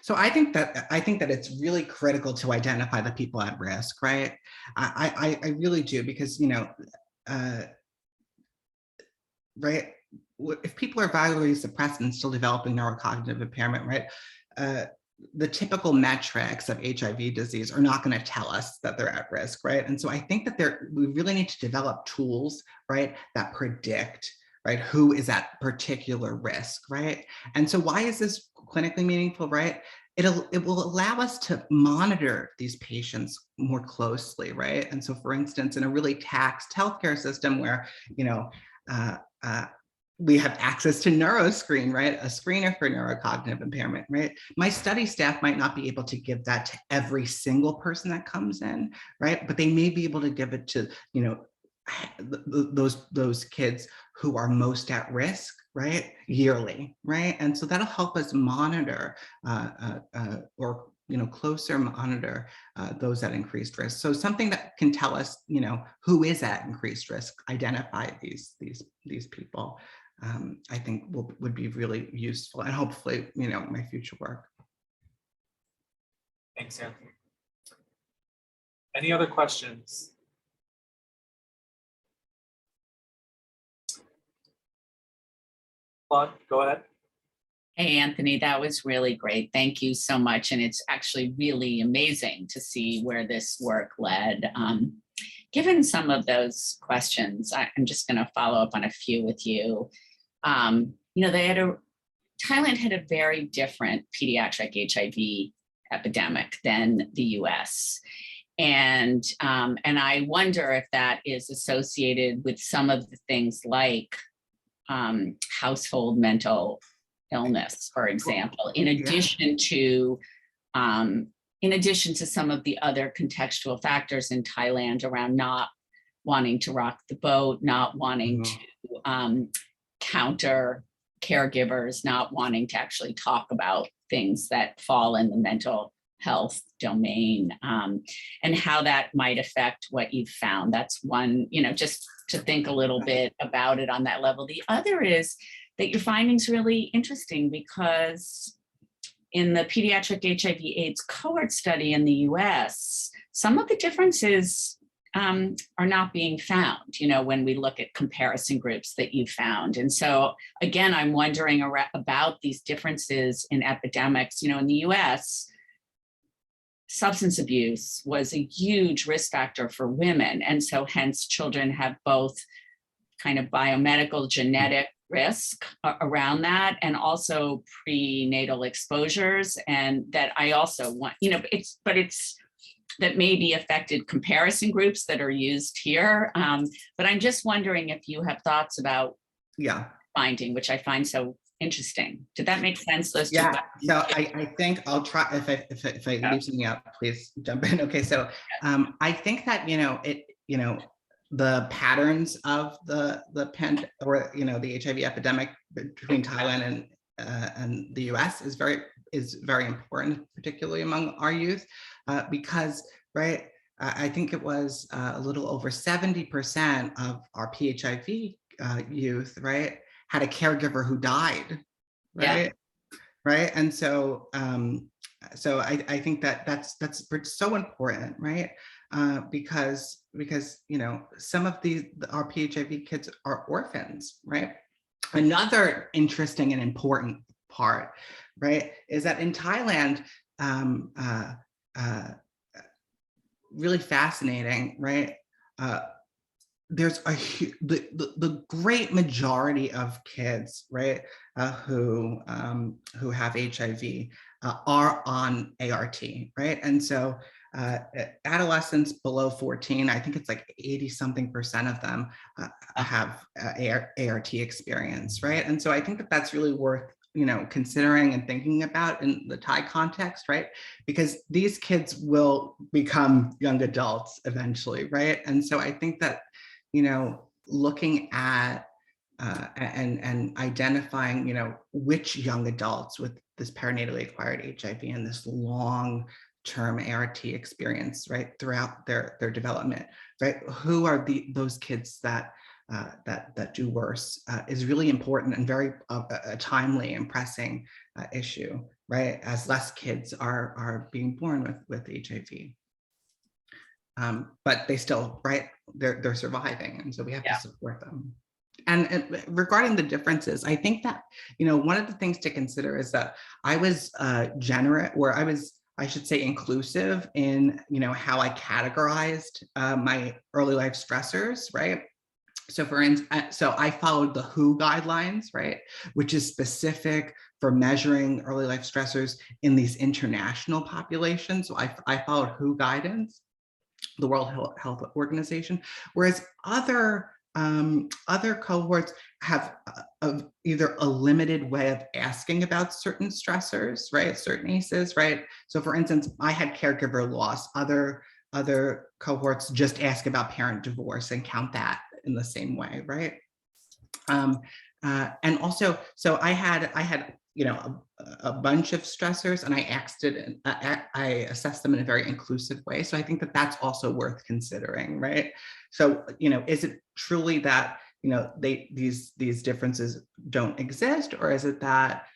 So I think that it's really critical to identify the people at risk, right? I really do, because right, if people are virally suppressed and still developing neurocognitive impairment, right, the typical metrics of HIV disease are not going to tell us that they're at risk, right? And so I think that we really need to develop tools, right, that predict, right, who is at particular risk, right? And so why is this clinically meaningful, right? It will allow us to monitor these patients more closely, right? And so, for instance, in a really taxed healthcare system where, we have access to NeuroScreen, right? A screener for neurocognitive impairment, right? My study staff might not be able to give that to every single person that comes in, right? But they may be able to give it to, those kids who are most at risk, right? Yearly, right? And so that'll help us monitor or closer monitor those at increased risk. So something that can tell us, who is at increased risk, identify these people. I think would be really useful, and hopefully, my future work.
Thanks, Anthony. Any other questions? Claude, go ahead.
Hey, Anthony, that was really great. Thank you so much. And it's actually really amazing to see where this work led. Given some of those questions, I'm just going to follow up on a few with you. Thailand had a very different pediatric HIV epidemic than the US. And I wonder if that is associated with some of the things like household mental illness, for example, in addition to some of the other contextual factors in Thailand around not wanting to rock the boat, not wanting to counter caregivers, not wanting to actually talk about things that fall in the mental health domain, and how that might affect what you've found. That's one, just to think a little bit about it on that level. The other is that your findings really interesting because in the pediatric HIV/AIDS cohort study in the US, some of the differences are not being found, when we look at comparison groups that you found. And so again, I'm wondering about these differences in epidemics. In the US, substance abuse was a huge risk factor for women. And so hence children have both kind of biomedical genetic risk around that, and also prenatal exposures. And that I also want, it's that may be affected comparison groups that are used here. But I'm just wondering if you have thoughts about finding, which I find so interesting. Did that make sense? Those
so I think I'll try, if I leave something out, please jump in. Okay, so I think that, the patterns of the HIV epidemic between Thailand and the US is very important, particularly among our youth, because I think it was a little over 70% of our PHIV youth had a caregiver who died, right? And so I think that's so important, right? Because some of our PHIV kids are orphans, right? Another interesting and important part, is that in Thailand, really fascinating, there's the great majority of kids, who have HIV are on ART, and so adolescents below 14, I think it's like 80-something% of them have ART experience, and so I think that that's really worth considering and thinking about in the Thai context, because these kids will become young adults eventually, and so I think that looking at and identifying which young adults with this perenatally acquired HIV and this long-term ART experience throughout their development, who are those kids that do worse is really important and very timely and pressing issue, as less kids are being born with HIV. But they still, they're surviving, and so we have to support them. And regarding the differences, I think that one of the things to consider is that I was I should say inclusive in how I categorized my early life stressors, So for instance, so I followed the WHO guidelines, which is specific for measuring early life stressors in these international populations. So I followed WHO guidance, the World Health Organization, whereas other cohorts have either a limited way of asking about certain stressors, certain ACEs, So for instance, I had caregiver loss. Other cohorts just ask about parent divorce and count that in the same way, and also, so I had a bunch of stressors, and I assessed them in a very inclusive way. So I think that that's also worth considering, So is it truly that these differences don't exist, or is it that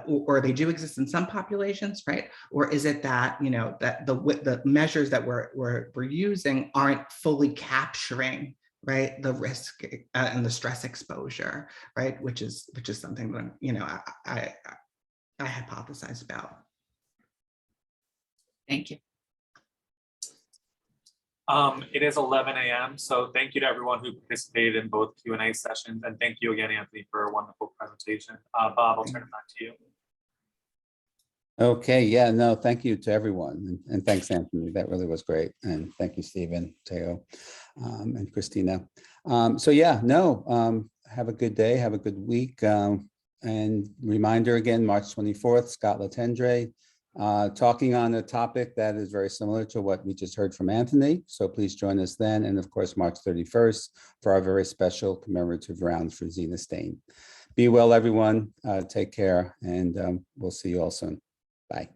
or they do exist in some populations, Or is it that that the measures that we're using aren't fully capturing the risk and the stress exposure, which is something that I hypothesize about.
Thank you.
It is 11 a.m. So thank you to everyone who participated in both Q&A sessions, and thank you again, Anthony, for a wonderful presentation. Bob, I'll turn it back to you.
Okay, no, thank you to everyone. And thanks, Anthony. That really was great. And thank you, Stephen, Teo, and Christina. Have a good day. Have a good week. And reminder again, March 24th, Scott Latendre, talking on a topic that is very similar to what we just heard from Anthony. So please join us then. And of course, March 31st for our very special commemorative round for Zena Stain. Be well, everyone. Take care, and we'll see you all soon. Bye.